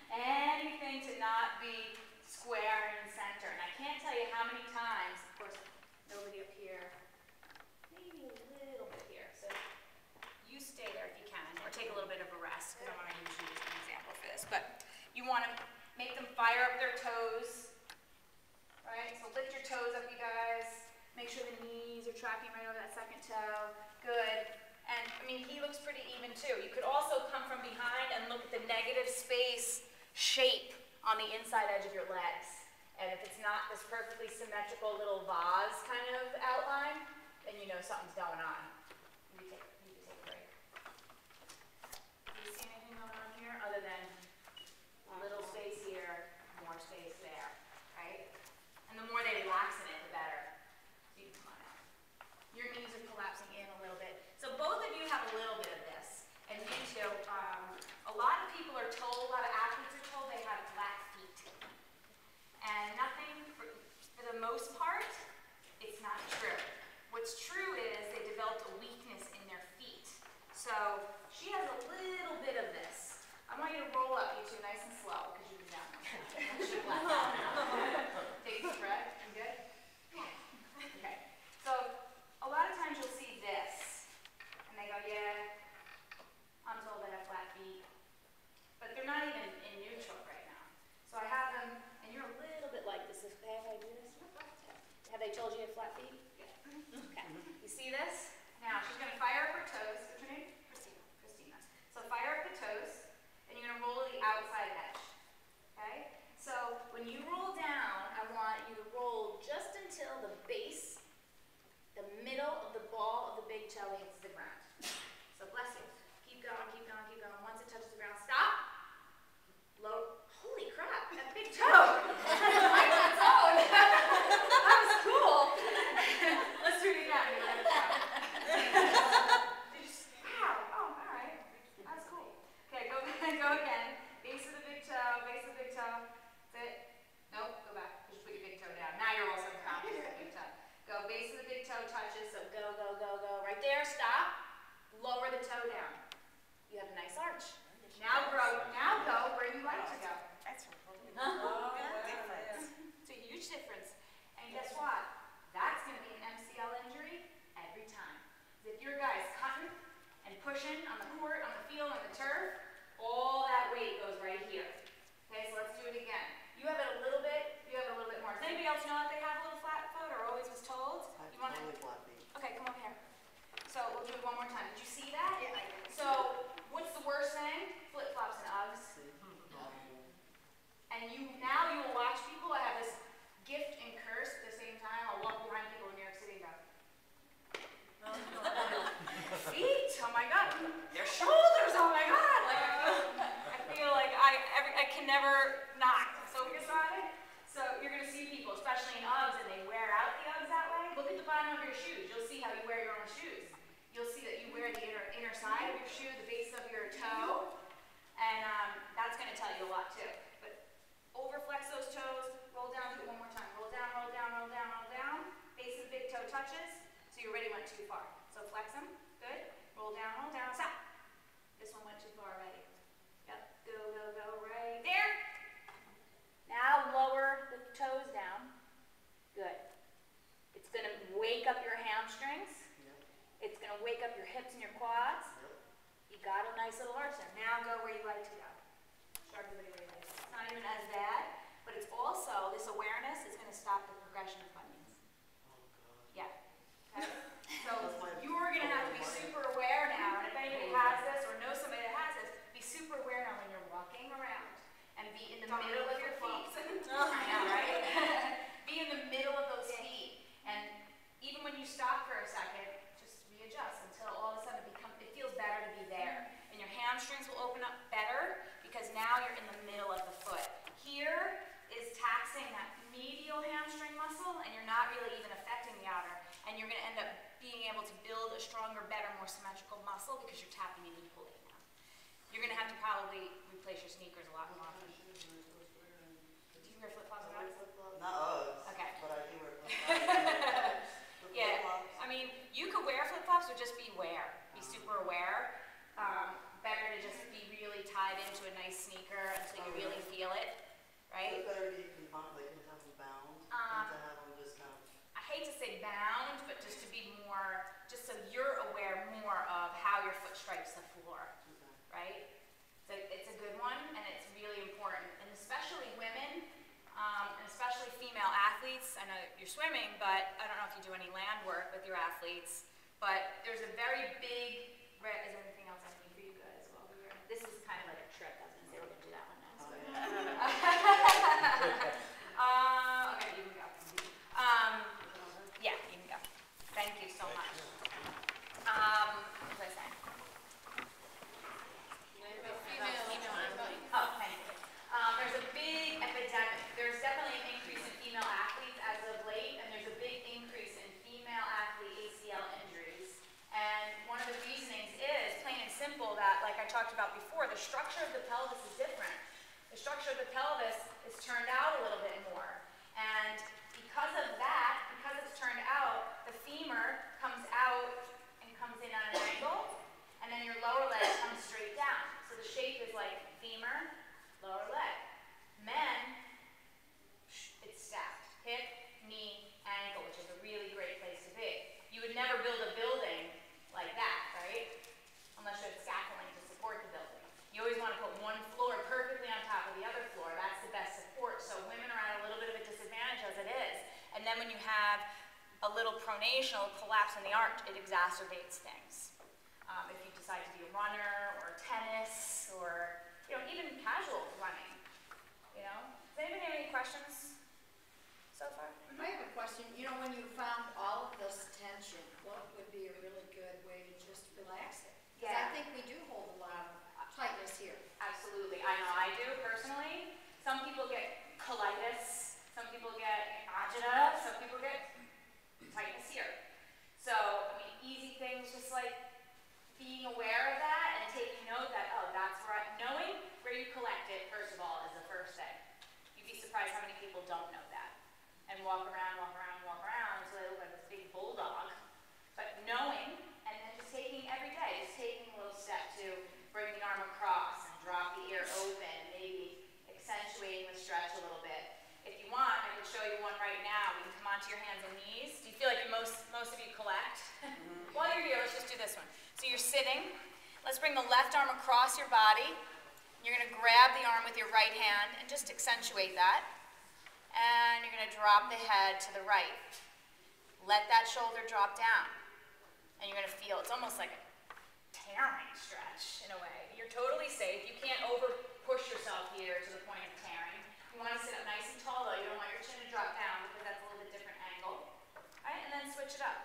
Anything to not be square and center. And I can't tell you how many times, of course, nobody up here, maybe a little bit here. So you stay there if you can, or take a little bit of a rest, because I want to use you as an example for this. But you want to make them fire up their toes, right? So lift your toes up, you guys. Make sure the knees are tracking right over that second toe. Good. And, I mean, he looks pretty even, too. You could also come from behind and look at the negative space shape on the inside edge of your legs. And if it's not this perfectly symmetrical little vase kind of outline, then you know something's going on. You need to take a break. Do you see anything going on here other than a little space here, more space there, right? And the more they relax in it, the better. You can come on out. Your knees are collapsing in a little bit. So both of you have a little bit of this. And you too. A lot of people are told, a lot of athletes are told they have flat feet. And nothing, for the most part, it's not true. What's true is they developed a weakness in their feet. So she has a little bit of this. I want you to roll up, you two, nice and slow, because you've been down there. Take a deep breath. You good? Okay. So a lot of times you'll see this, and they go, yeah, I'm told I have flat feet. But they're not even in neutral right now. So I have them, and you're a little bit like this. Have I do this? Have they told you you have flat feet? Okay. You see this? Now she's going to fire up her toes. What's your name? Christina. So fire up the toes, and you're going to roll to the outside edge. Okay? So when you toe touches, so go, go, go, go. Right there, stop. Lower the toe down. You have a nice arch. Now go where you like to go. That's really Huh? different. It's a huge difference. And guess what? That's going to be an MCL injury every time. If your guy's cutting and pushing on the court, on the field, on the turf, all that weight goes right here. Okay, so let's do it again. You have it a little bit more. Does anybody else know that they have a little flat foot or always was told? You want to? Totally flat feet. Okay, come over here. So we'll do it one more time. Did you see that? Yeah, I did. So what's the worst thing? Flip-flops and Uggs. And now you will watch people. I have this gift and curse at the same time. I'll walk behind people in New York City and go, feet, oh my God. Their shoulders, oh my God. Like I feel like I can never not focus on it. So you're gonna see people, especially in Uggs, and they wear out the Uggs that way. Look at the bottom of your shoes. You'll see how you wear your own shoes. You'll see that you wear the inner side of your shoe, the base of your toe, and that's gonna tell you a lot too. But overflex those toes, roll down, do it one more time. Roll down, roll down, roll down, roll down. Base of the big toe touches, so you already went too far. So flex them, good. Roll down, stop. This one went too far already. Yep, go, go, go, right there. Now lower the toes down. Good. It's gonna wake up your hamstrings. It's gonna wake up your hips and your quads. You got a nice little arch there. Now go where you like to go. Show everybody where you like to go. It's not even as bad, but it's also, this awareness is gonna stop the progression of bunions. Yeah. Okay? So you're gonna have to be super aware now, and if anybody has this or knows somebody that has this, be super aware now when you're walking around and be in the middle of your feet. I know, right? Be in the middle of those feet, and even when you stop for a second, just readjust until all of a sudden it feels better to be there, and your hamstrings will open up better because now you're in the middle of the foot. Here is taxing that medial hamstring muscle, and you're not really even affecting the outer, and you're going to end up being able to build a stronger, better, more symmetrical muscle because you're tapping it equally now. You're going to have to probably replace your sneakers a lot more often. Do you wear flip-flops? Not Uggs. Okay. But I do wear flip-flops. Yeah, I mean, you could wear flip-flops, but just be aware. Be super aware. Better to just be really tied into a nice sneaker until you really feel it, right? It's better to be confined, like to have them bound, than to have them just kind of. I hate to say bound, but just to be more, just so you're aware more of how your foot strikes the floor, right? So it's a good one, and it's really important, and especially women, and especially female athletes. I know you're swimming, but I don't know if you do any land work with your athletes, but there's a very big, is there anything else I need for you guys while we're here? This is kind of like a trick. I was going to say we're going to do that one next. Okay, you can go. Yeah, you can go. Thank you so much. What was I saying? Oh, thank you. There's a big epidemic. There's definitely an increase in female athletes as of late, and there's a big increase in female athlete ACL injuries. And one of the reasonings is, plain and simple, that, like I talked about before, the structure of the pelvis is different. The structure of the pelvis is turned out a little bit more. And because of that, because it's turned out, the femur comes out and comes in at an angle, and then your lower leg comes straight down. So the shape is like femur, lower leg. Men, it's stacked. Hip, knee, ankle, which is a really great place to be. You would never build a building like that, right? Unless you have scaffolding to support the building. You always want to put one floor perfectly on top of the other floor. That's the best support. So women are at a little bit of a disadvantage as it is. And then when you have a little pronation, a collapse in the arch, it exacerbates things. If you decide to be a runner or tennis or even casual running, Does anybody have any questions so far? I have a question. When you found all of this tension, what would be a really good way to just relax it? Because I think we do hold a lot of tightness here. Absolutely. I know I do personally. Some people get colitis, some people get agita, some people get tightness here. So, easy things just like being aware of that and taking note that, that's right. Knowing where you collect it, first of all, is the first thing. You'd be surprised how many people don't know that. And walk around, so they look like this big bulldog. onto your hands and knees. Do you feel like most of you collect? While you're here, let's just do this one. So you're sitting. Let's bring the left arm across your body. You're going to grab the arm with your right hand and just accentuate that. And you're going to drop the head to the right. Let that shoulder drop down. And you're going to feel, it's almost like a tearing stretch in a way. You're totally safe. You can't over push yourself here to the point of tearing. You want to sit up nice and tall though. You don't want your chin to drop down because that's a little bit different angle. All right, and then switch it up.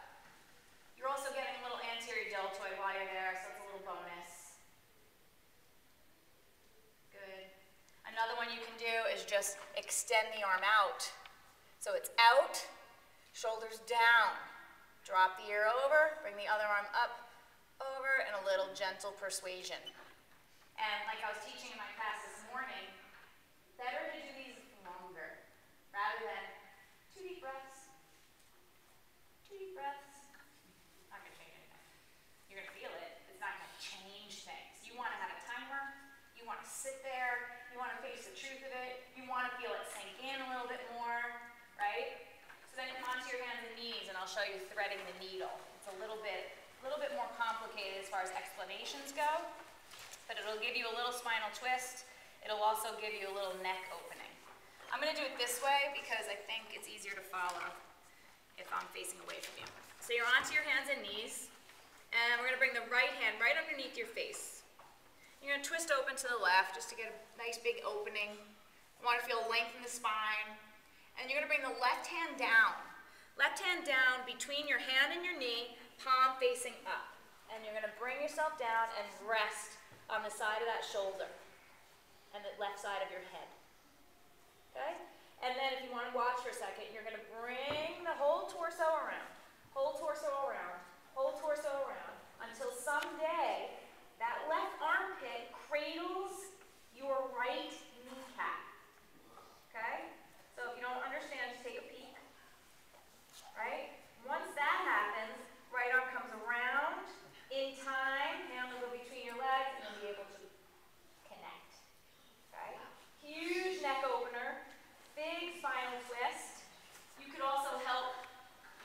You're also getting a little anterior deltoid while you're there, so it's a little bonus. Good. Another one you can do is just extend the arm out. So it's out, shoulders down. Drop the ear over, bring the other arm up, over, and a little gentle persuasion. And like I was teaching in my class this morning, better to do these longer rather than 2 deep breaths. 2 deep breaths. Not going to change anything. You're going to feel it. It's not going to change things. You want to have a timer. You want to sit there. You want to face the truth of it. You want to feel it sink in a little bit more, right? So then come onto your hands and knees, and I'll show you threading the needle. It's a little bit more complicated as far as explanations go, but it'll give you a little spinal twist. It'll also give you a little neck opening. I'm going to do it this way because I think it's easier to follow if I'm facing away from you. So you're onto your hands and knees, and we're going to bring the right hand right underneath your face. You're going to twist open to the left just to get a nice big opening. You want to feel length in the spine. And you're going to bring the left hand down. Left hand down between your hand and your knee, palm facing up. And you're going to bring yourself down and rest on the side of that shoulder and the left side of your head. Okay? And then if you want to watch for a second, you're going to bring the whole torso around. Whole torso around. Whole torso around. Until someday that left armpit cradles your right kneecap. Okay? So if you don't understand, just take a peek. Right? Once that happens, right arm comes around. In time, hand will go between your legs and you'll be able to connect. Okay? Huge neck opener. Big spinal twist. You could also help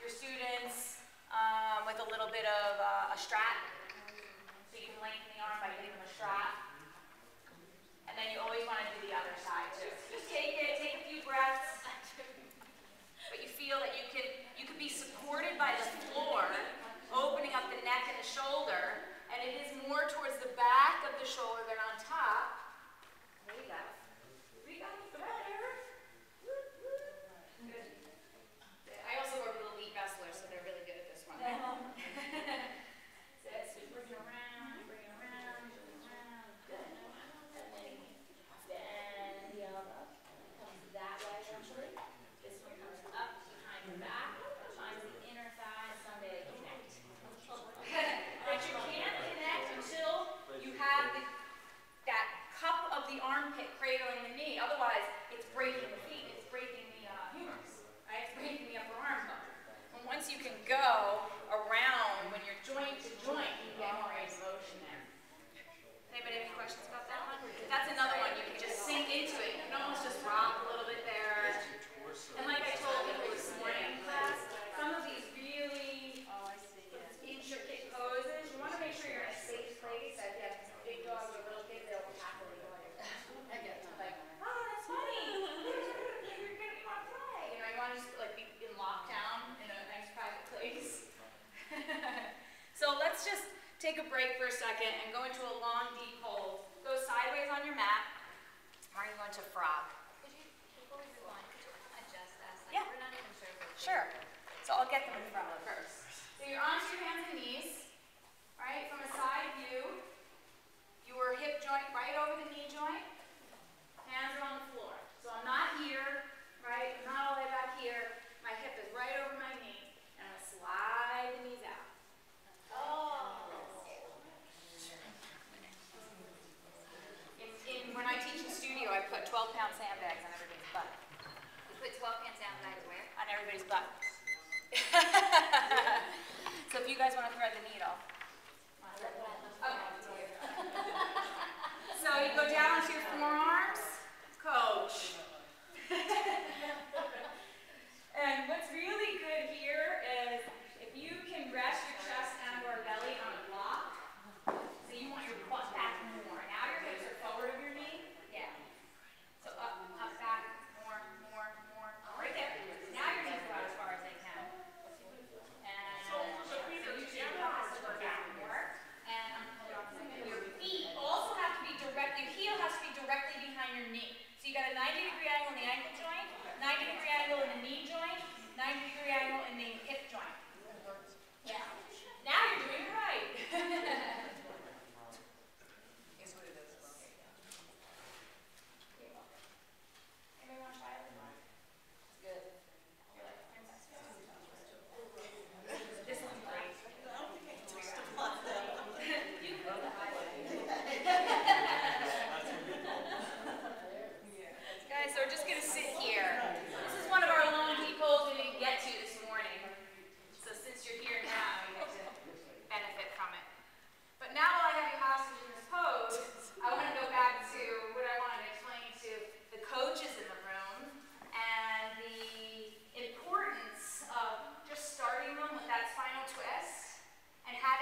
your students with a little bit of a strap. So you can lengthen the arm by giving them a strap. And then you always want to do the other side too. Just take it, take a few breaths. But you feel that you could be supported by the floor, opening up the neck and the shoulder, and it is more towards the back of the shoulder than on top. There you go. We got the threader. Good. I also work with elite wrestlers, so they're really good at this one. So bring it around, bring it around, bring it around. Good. And then bend the elbow. Comes that way eventually. This one comes up behind your back, finds the inner thigh, and someday they connect. But you can't connect until you have that cup of the armpit cradling the knee. Otherwise, it's breaking the feet. It's breaking the humerus. Right? It's breaking the upper arm bone. And once you can go around when you're joint to joint, you get more range of motion there. Anybody have any questions about that one? That's another one. You can just sink into it. You can almost just rock a little bit there. And like I told people this morning in class, some of these really intricate poses, you want to make sure you're in a safe place. If you have big dogs or little kids, they'll happily go there. I get it. Like, oh, that's funny. You're going to want to play. You know, you want to just like be in lockdown in a nice private place. So let's just take a break for a second and go into a long, deep hold. Go sideways on your mat. We're going to go into frog. Before we move on, could you adjust us? Like, Yeah. we're not even sure if we're Sure. So I'll get them in front first. So you're onto your hands and knees. Right? From a side view, your hip joint right over the knee joint. Hands are on the floor. So I'm not here, right? I'm not all the way back here. My hip is right over my knee. And I'm going to slide the knees out. When I teach in studio, I put 12-pound sandbags on everybody's butt. You put 12 pants down back where? On everybody's butt. So if you guys want to thread the needle. Okay. So you go down onto your forearms. Coach. And what's really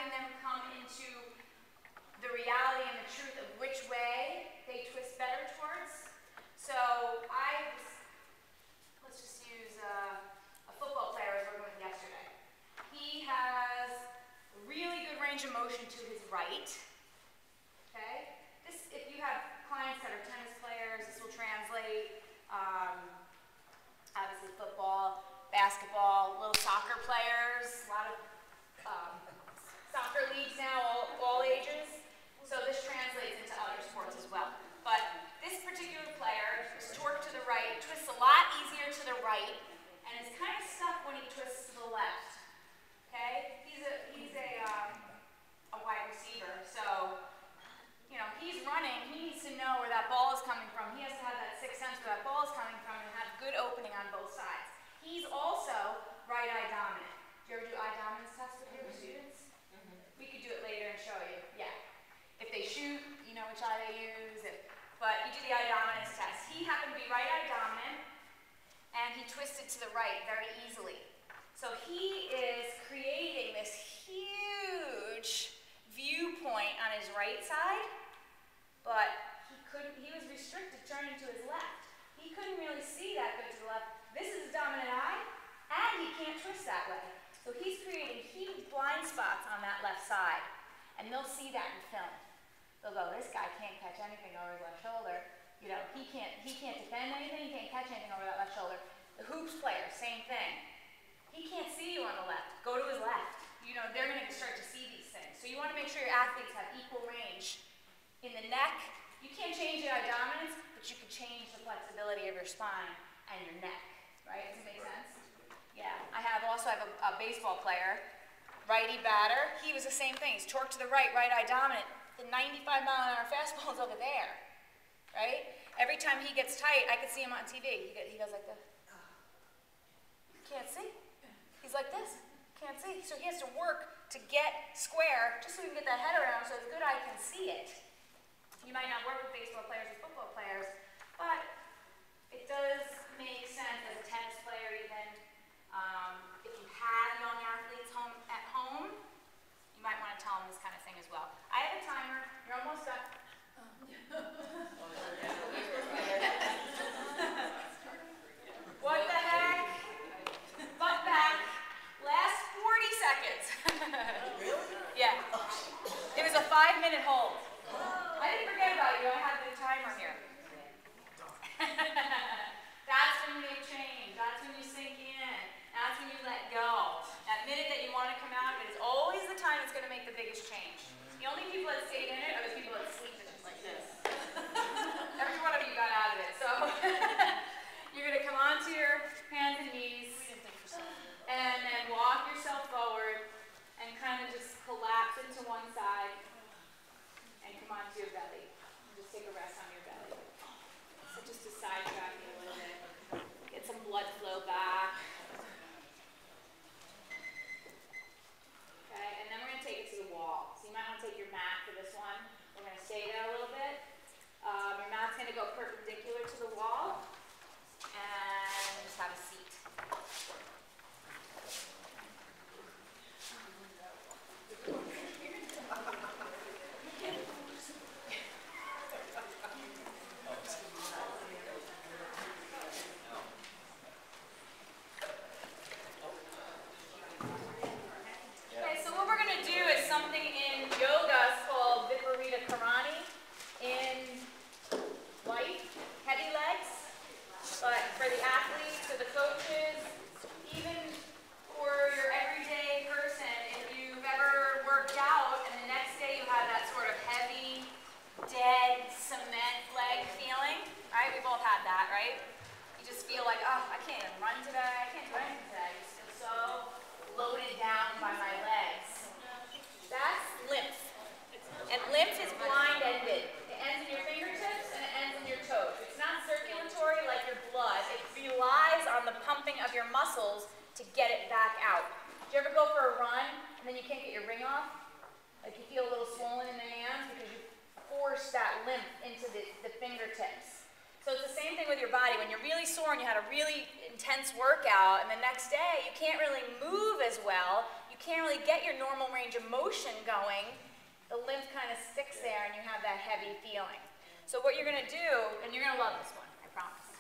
having them come into the reality and the truth of which way they twist better towards. So let's just use a football player I was working with yesterday. He has really good range of motion to his right. Okay? If you have clients that are tennis players, this will translate. Obviously football, basketball, little soccer players, a lot of soccer leagues now, all ages. So this translates into other sports as well. But this particular player is torqued to the right, twists a lot easier to the right, and is kind of stuck when he twists to the left. Okay? He's a wide receiver, so he's running. He needs to know where that ball is coming from. He has to have that sixth sense where that ball is coming from and have good opening on both sides. He's also right eye dominant. Do you ever do eye dominance tests with your students? We could do it later and show you. Yeah. If they shoot, you know which eye they use. But you do the eye dominance test. He happened to be right eye dominant, and he twisted to the right very easily. So he is creating this huge viewpoint on his right side, but he was restricted turning to his left. He couldn't really see that good to the left. This is his dominant eye, and he can't twist that way. So he's creating huge blind spots on that left side, and they'll see that in film. They'll go, this guy can't catch anything over his left shoulder. He can't defend anything, he can't catch anything over that left shoulder. The hoops player, same thing. He can't see you on the left. Go to his left. They're going to start to see these things. So you want to make sure your athletes have equal range. In the neck, you can't change the eye dominance, but you can change the flexibility of your spine and your neck. Right? Does it make sense? Yeah. I also have a baseball player, righty batter. He was the same thing. He's torqued to the right eye dominant. The 95-mile-an-hour fastball is over there. Right? Every time he gets tight, I can see him on TV. He goes like this. Can't see. He's like this. Can't see. So he has to work to get square just so he can get that head around so his good eye can see it. You might not work with baseball players or football players, but it does make sense as a tennis player even. If you have young athletes at home, you might want to tell them this kind of thing as well. I have a timer. You're almost done. What the heck? Butt back. Last 40 seconds. Yeah. It was a 5-minute hold. I didn't forget about you. I had the timer here. That's when you change. That's when you sink in. That's when you let go. That minute that you want to come out of it is always the time it's going to make the biggest change. The only people that stayed in it are the people that sleep just like this. Every one of you got out of it. So you're going to come onto your hands and knees and then walk yourself forward and kind of just collapse into one side and come onto your belly. Just take a rest on your belly. So just to sidetrack you a little bit. Get some blood flow back. Okay, and then we're going to take it to the wall. So you might want to take your mat for this one. We're going to stay there a little bit. Your mat's going to go perpendicular to the wall. And just have a seat. Okay, so what we're going to do is something in yoga called Viparita Karani in light, heavy legs. But for the athletes or the coaches, even for your everyday person, if you've ever worked out and the next day you have that sort of heavy, dead cement leg feeling, right? We've all had that, right? You just feel like, oh, I can't even run today. I can't do anything today. I just feel so loaded down by my legs. That's lymph. And lymph is blind-ended. It ends in your fingertips and it ends in your toes. It's not circulatory like your blood. It relies on the pumping of your muscles to get it back out. Do you ever go for a run and then you can't get your ring off? Like you feel a little swollen in the hands because you force that lymph into the fingertips. So it's the same thing with your body. When you're really sore and you had a really intense workout and the next day you can't really move as well, you you can't really get your normal range of motion going. The lymph kind of sticks there and you have that heavy feeling. So what you're going to do, and you're going to love this one, I promise.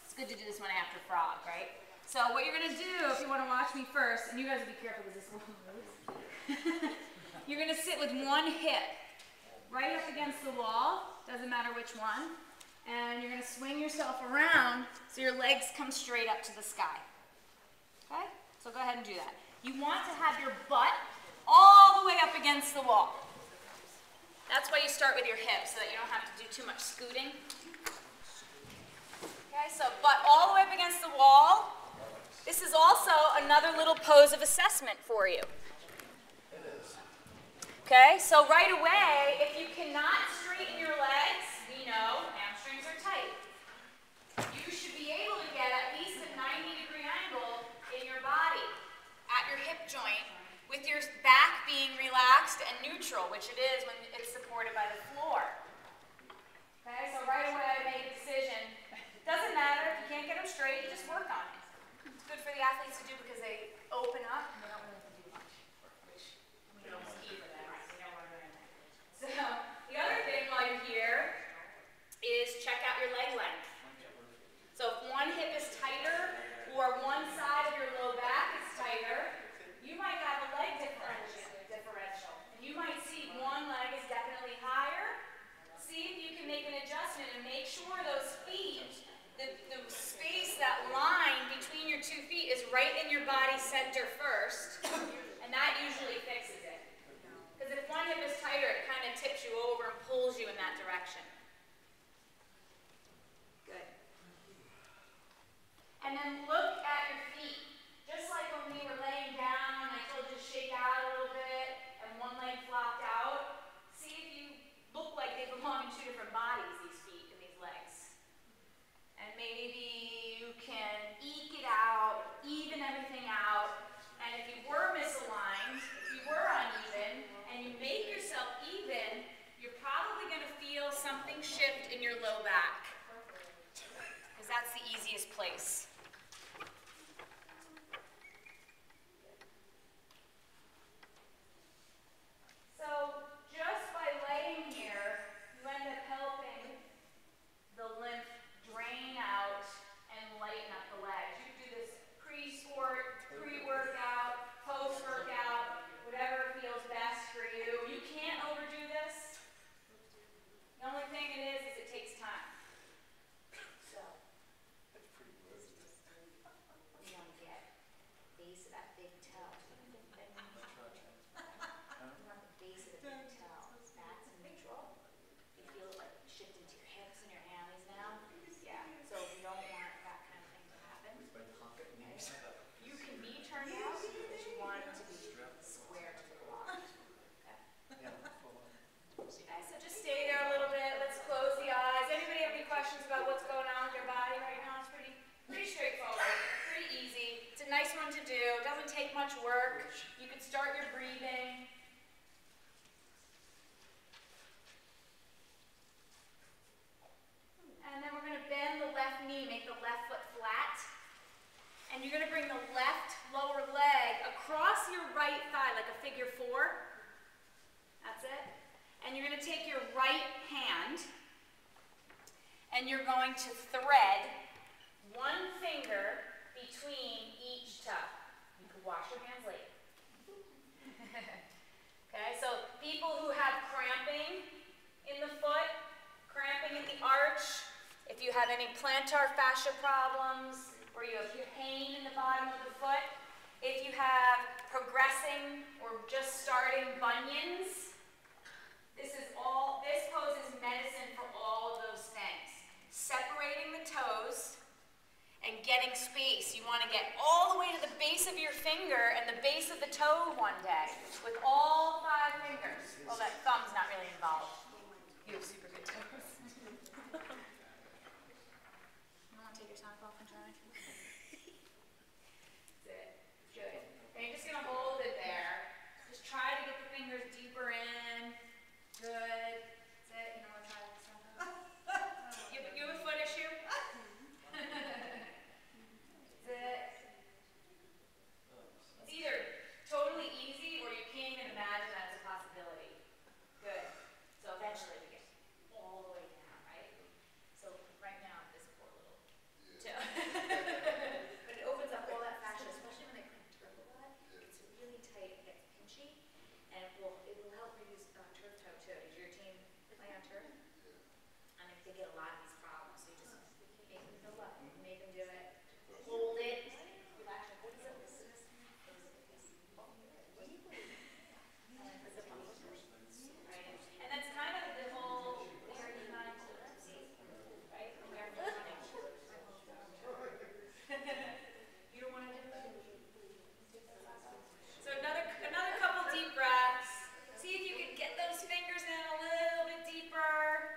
It's good to do this one after frog, right? So what you're going to do, if you want to watch me first, and you guys will be careful because this one moves. You're going to sit with one hip right up against the wall, doesn't matter which one, and you're going to swing yourself around so your legs come straight up to the sky. Okay? So go ahead and do that. You want to have your butt all the way up against the wall. That's why you start with your hips, so that you don't have to do too much scooting. Okay, so butt all the way up against the wall. This is also another little pose of assessment for you. Okay, so right away, if you cannot straighten your legs, we know hamstrings are tight. You should be able to get at least a 90-degree angle in your body at your hip joint with your back being relaxed and neutral, which it is when it's supported by the floor. Okay, so right away I made a decision. Doesn't matter if you can't get them straight, you just work on it. It's good for the athletes to do because they open up and they don't really have to do much, which we don't ski for them, right? We don't want to do anything. So the other thing while you're here is check out your leg length. So if one hip is tighter or one side of your low back is tighter, you might have a leg differential. And you might see one leg is definitely higher. See if you can make an adjustment and make sure those feet, the space, that line between your 2 feet is right in your body center first. And that usually fixes it. Because if one hip is tighter, it kind of tips you over and pulls you in that direction. Good. And then look at your feet. Just like when we were laying down, I told you to shake out a little bit, and one leg flopped out. See if you look like they belong in 2 different bodies, these feet and these legs. And maybe you can eke it out, even everything out. And if you were misaligned, if you were uneven, and you make yourself even, you're probably going to feel something shift in your low back. Because that's the easiest place. So just by laying here, you end up helping the lymph drain out and lighten up the legs. You can do this pre-sport, pre-workout, post-workout, whatever feels best for you. You can't overdo this. The only thing it is it takes time. So you want to get base of that big toe. Base of the big toe. That's neutral. You feel it like shift into your hips and your hammies now. Yeah. So we don't want that kind of thing to happen. Okay. You can be turned out, but you want it to be square to the block. Okay. Okay. So just stay there a little bit. Let's close the eyes. Anybody have any questions about what's going on with your body right now? It's pretty straightforward. Pretty easy. It's a nice one to do. It doesn't take much work. You can start your breathing. And then we're going to bend the left knee, make the left foot flat. And you're going to bring the left lower leg across your right thigh like a figure 4. That's it. And you're going to take your right hand and you're going to thread one finger between each toe. You can wash your hands later. Okay, so people who have cramping in the foot, cramping in the arch, if you have any plantar fascia problems, or you have pain in the bottom of the foot, if you have progressing or just starting bunions, this pose is medicine for all of those things. Separating the toes and getting space. You want to get all the way to the base of your finger and the base of the toe one day with all 5 fingers. Well, that thumb's not really involved. You have super good toes. You want to take your sock off and try? That's it. Good. And you're just going to hold it there. Just try to get the fingers deeper in. Good. That's it. You don't want to try that stuff out? You have a foot issue? That's it. It's either plantar. And they get a lot of these problems, so you just make them fill up, make them do it, hold it, relax your, what is it? Right, and that's kind of the whole where you not see, right? Where you're running. You don't want to do it? So another couple deep breaths. See if you can get those fingers in a little bit deeper.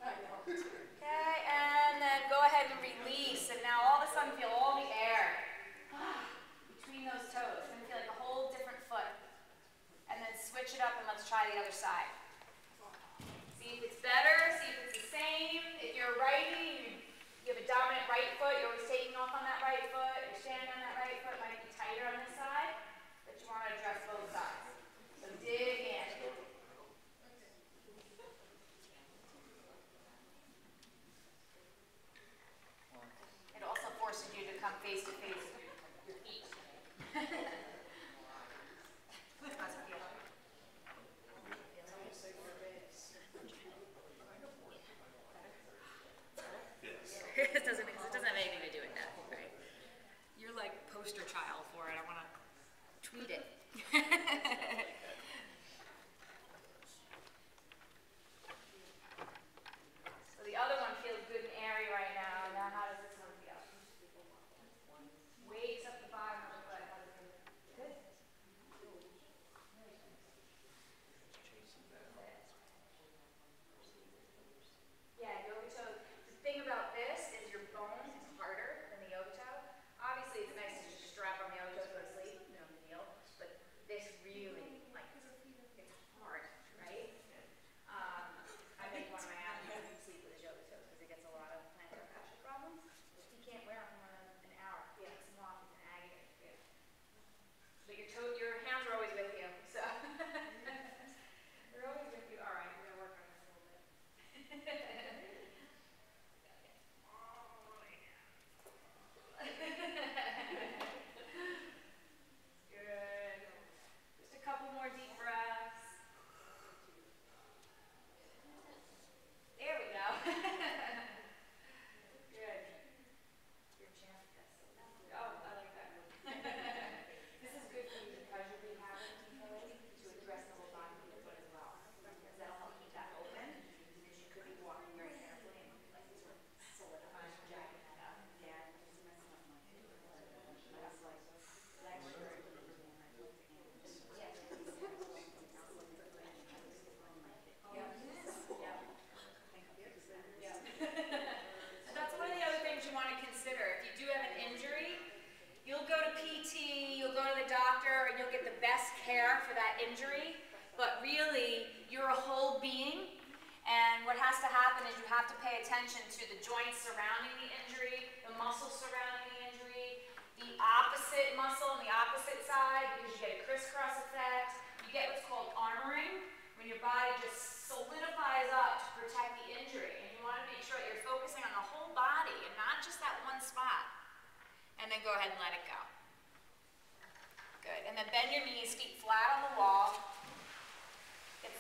Okay, and then go ahead and release. And now all of a sudden feel all the air between those toes. It's going to feel like a whole different foot. And then switch it up and let's try the other side. See if it's better, see if it's the same. If you're righty, you have a dominant right foot, you're always taking off on that right foot, you're standing on that right foot, might be tighter on this side, but you want to address both sides. So dig in. It also forces you to come face to face with your feet. How's it feel? It doesn't have anything to do with that, right? You're like poster child for it. I want to tweet it. So the other one feels good and airy right now. Now how does this one feel? Wakes up the bottom of the foot. How does it feel? Good. Yeah, yoga toe. The thing about this is your bone is harder than the yoga toe. Obviously, it's nice to just strap on the yoga toe, go to sleep, no big deal. But this really, like, it's hard, right? I make one of my athletes sleep with his yoga toes because he gets a lot of plantar fascia problems. He can't wear them for more than an hour. He takes them off, it's an agony. But your hands are always with you, so they're always with you. All right, we're gonna work on this a little bit. Good. Just a couple more deep breaths. There we go. Good. Your chest. Oh, I like that. This is good for you because you'll be having to address the whole body with the foot as well. Because that'll help keep that open. Because you could be walking very carefully and like sort of solidifying, jacking that up. Yeah, it's messing up my feet. That's like leg strength. Yeah. Yeah. And that's one of the other things you want to consider. If you do have an injury, you'll go to PT, you'll go to the doctor, and you'll get the best care for that injury. But really, you're a whole being. And what has to happen is you have to pay attention to the joints surrounding the injury, the muscles surrounding the injury, the opposite muscle on the opposite side, because you get a crisscross effect. You get what's called armoring, when your body just solidifies up to protect the injury. And you want to make sure that you're focusing on the whole body and not just that one spot. And then go ahead and let it go. Good. And then bend your knees, feet flat on the wall. If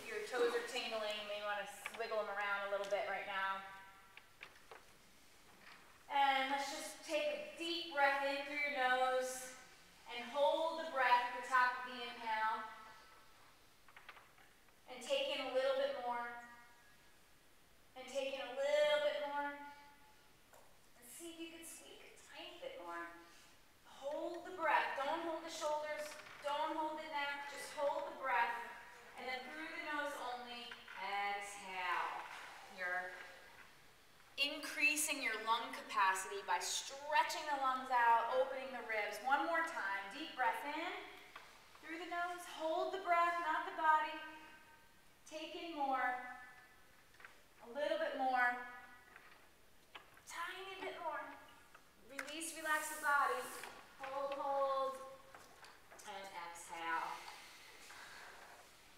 your toes are tingling, you may want to wiggle them around a little bit right now. And let's just take a deep breath in through your nose and hold the breath at the top of the inhale. And take in a little bit more. And take in a little bit more. And see if you can squeak a tiny bit more. Hold the breath. Don't hold the shoulders. Don't hold the neck. Just hold the breath. And then through the nose only, exhale. You're increasing your lung capacity by stretching the lungs out, opening the ribs. One more time. Deep breath in. Through the nose. Hold the breath, not the body. Take in more. A little bit more. Tiny bit more. Release, relax the body. Hold, hold. And exhale.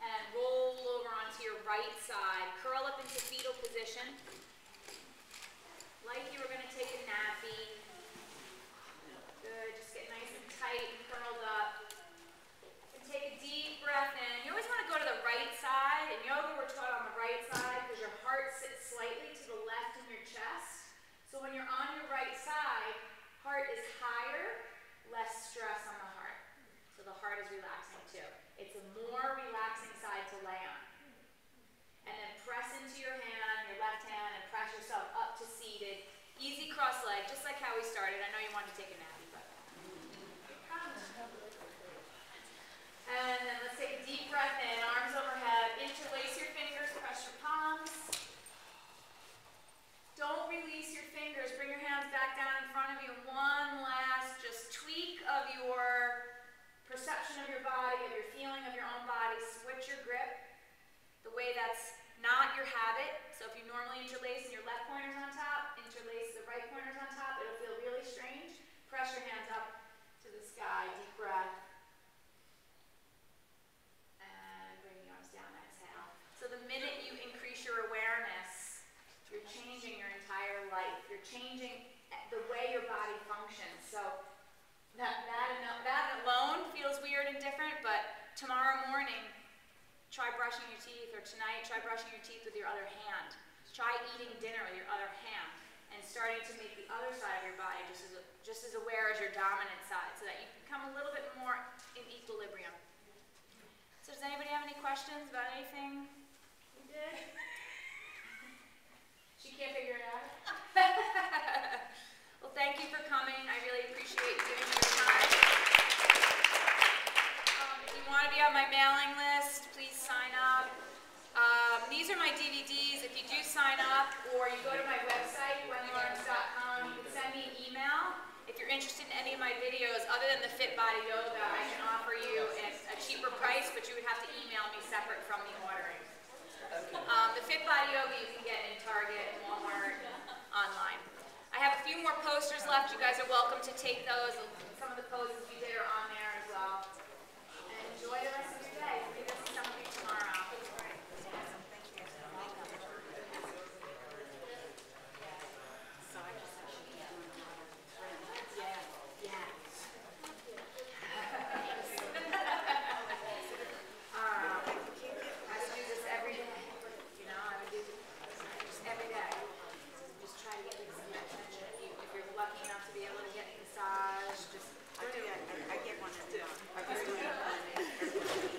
And roll over onto your right side. Curl up into fetal position. like you were gonna take a nappy. Good, just get nice and tight and curled up. And take a deep breath in. You always wanna go to the right side. In yoga, we're taught on the right side because your heart sits slightly to the left in your chest. So when you're on your right side, heart is higher, less stress on the heart. So the heart is relaxing too. It's a more relaxing side to lay on. And then press into your hand, your left hand, and press yourself up to seated. Easy cross leg, just like how we started. I know you wanted to take a nappy, but. And then let's take a deep breath in, arms overhead. Interlace your fingers, press your palms. Don't release your fingers. Bring your hands back down in front of you. One last just tweak of your perception of your body, of your feeling of your own body. Switch your grip the way that's not your habit. So if you normally interlace and your left pointer's on top, interlace the right pointer's on top. It'll feel really strange. Press your hands up to the sky. Deep breath. And bring the arms down. Exhale. So the minute you increase your awareness, you're changing your entire life. You're changing the way your body functions. So that alone feels weird and different, but tomorrow morning, try brushing your teeth, or tonight, try brushing your teeth with your other hand. Try eating dinner with your other hand, and starting to make the other side of your body just as aware as your dominant side, so that you become a little bit more in equilibrium. So does anybody have any questions about anything we did? She can't figure it out? Well, thank you for coming. I really appreciate you giving me your time. If you want to be on my mailing list, please sign up. These are my DVDs. If you do sign up, or you go to my website, wendelawrence.com, you can send me an email. If you're interested in any of my videos, other than the Fit Body Yoga, I can offer you a cheaper price, but you would have to email me separate from the ordering. The Fit Body Yoga you can get in Target, Walmart, online. I have a few more posters left. You guys are welcome to take those. Some of the poses we did are on there as well. And enjoy the rest of your day. Maybe this is some of you tomorrow. So I guess I should be doing a lot of friends. Yeah. I would do this every day. You know, I would do this every day. Just try to get some attention. If you're lucky enough to be able to get a massage, just I get one at the, I just do it every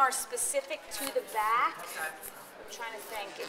more specific to the back. I'm trying to think.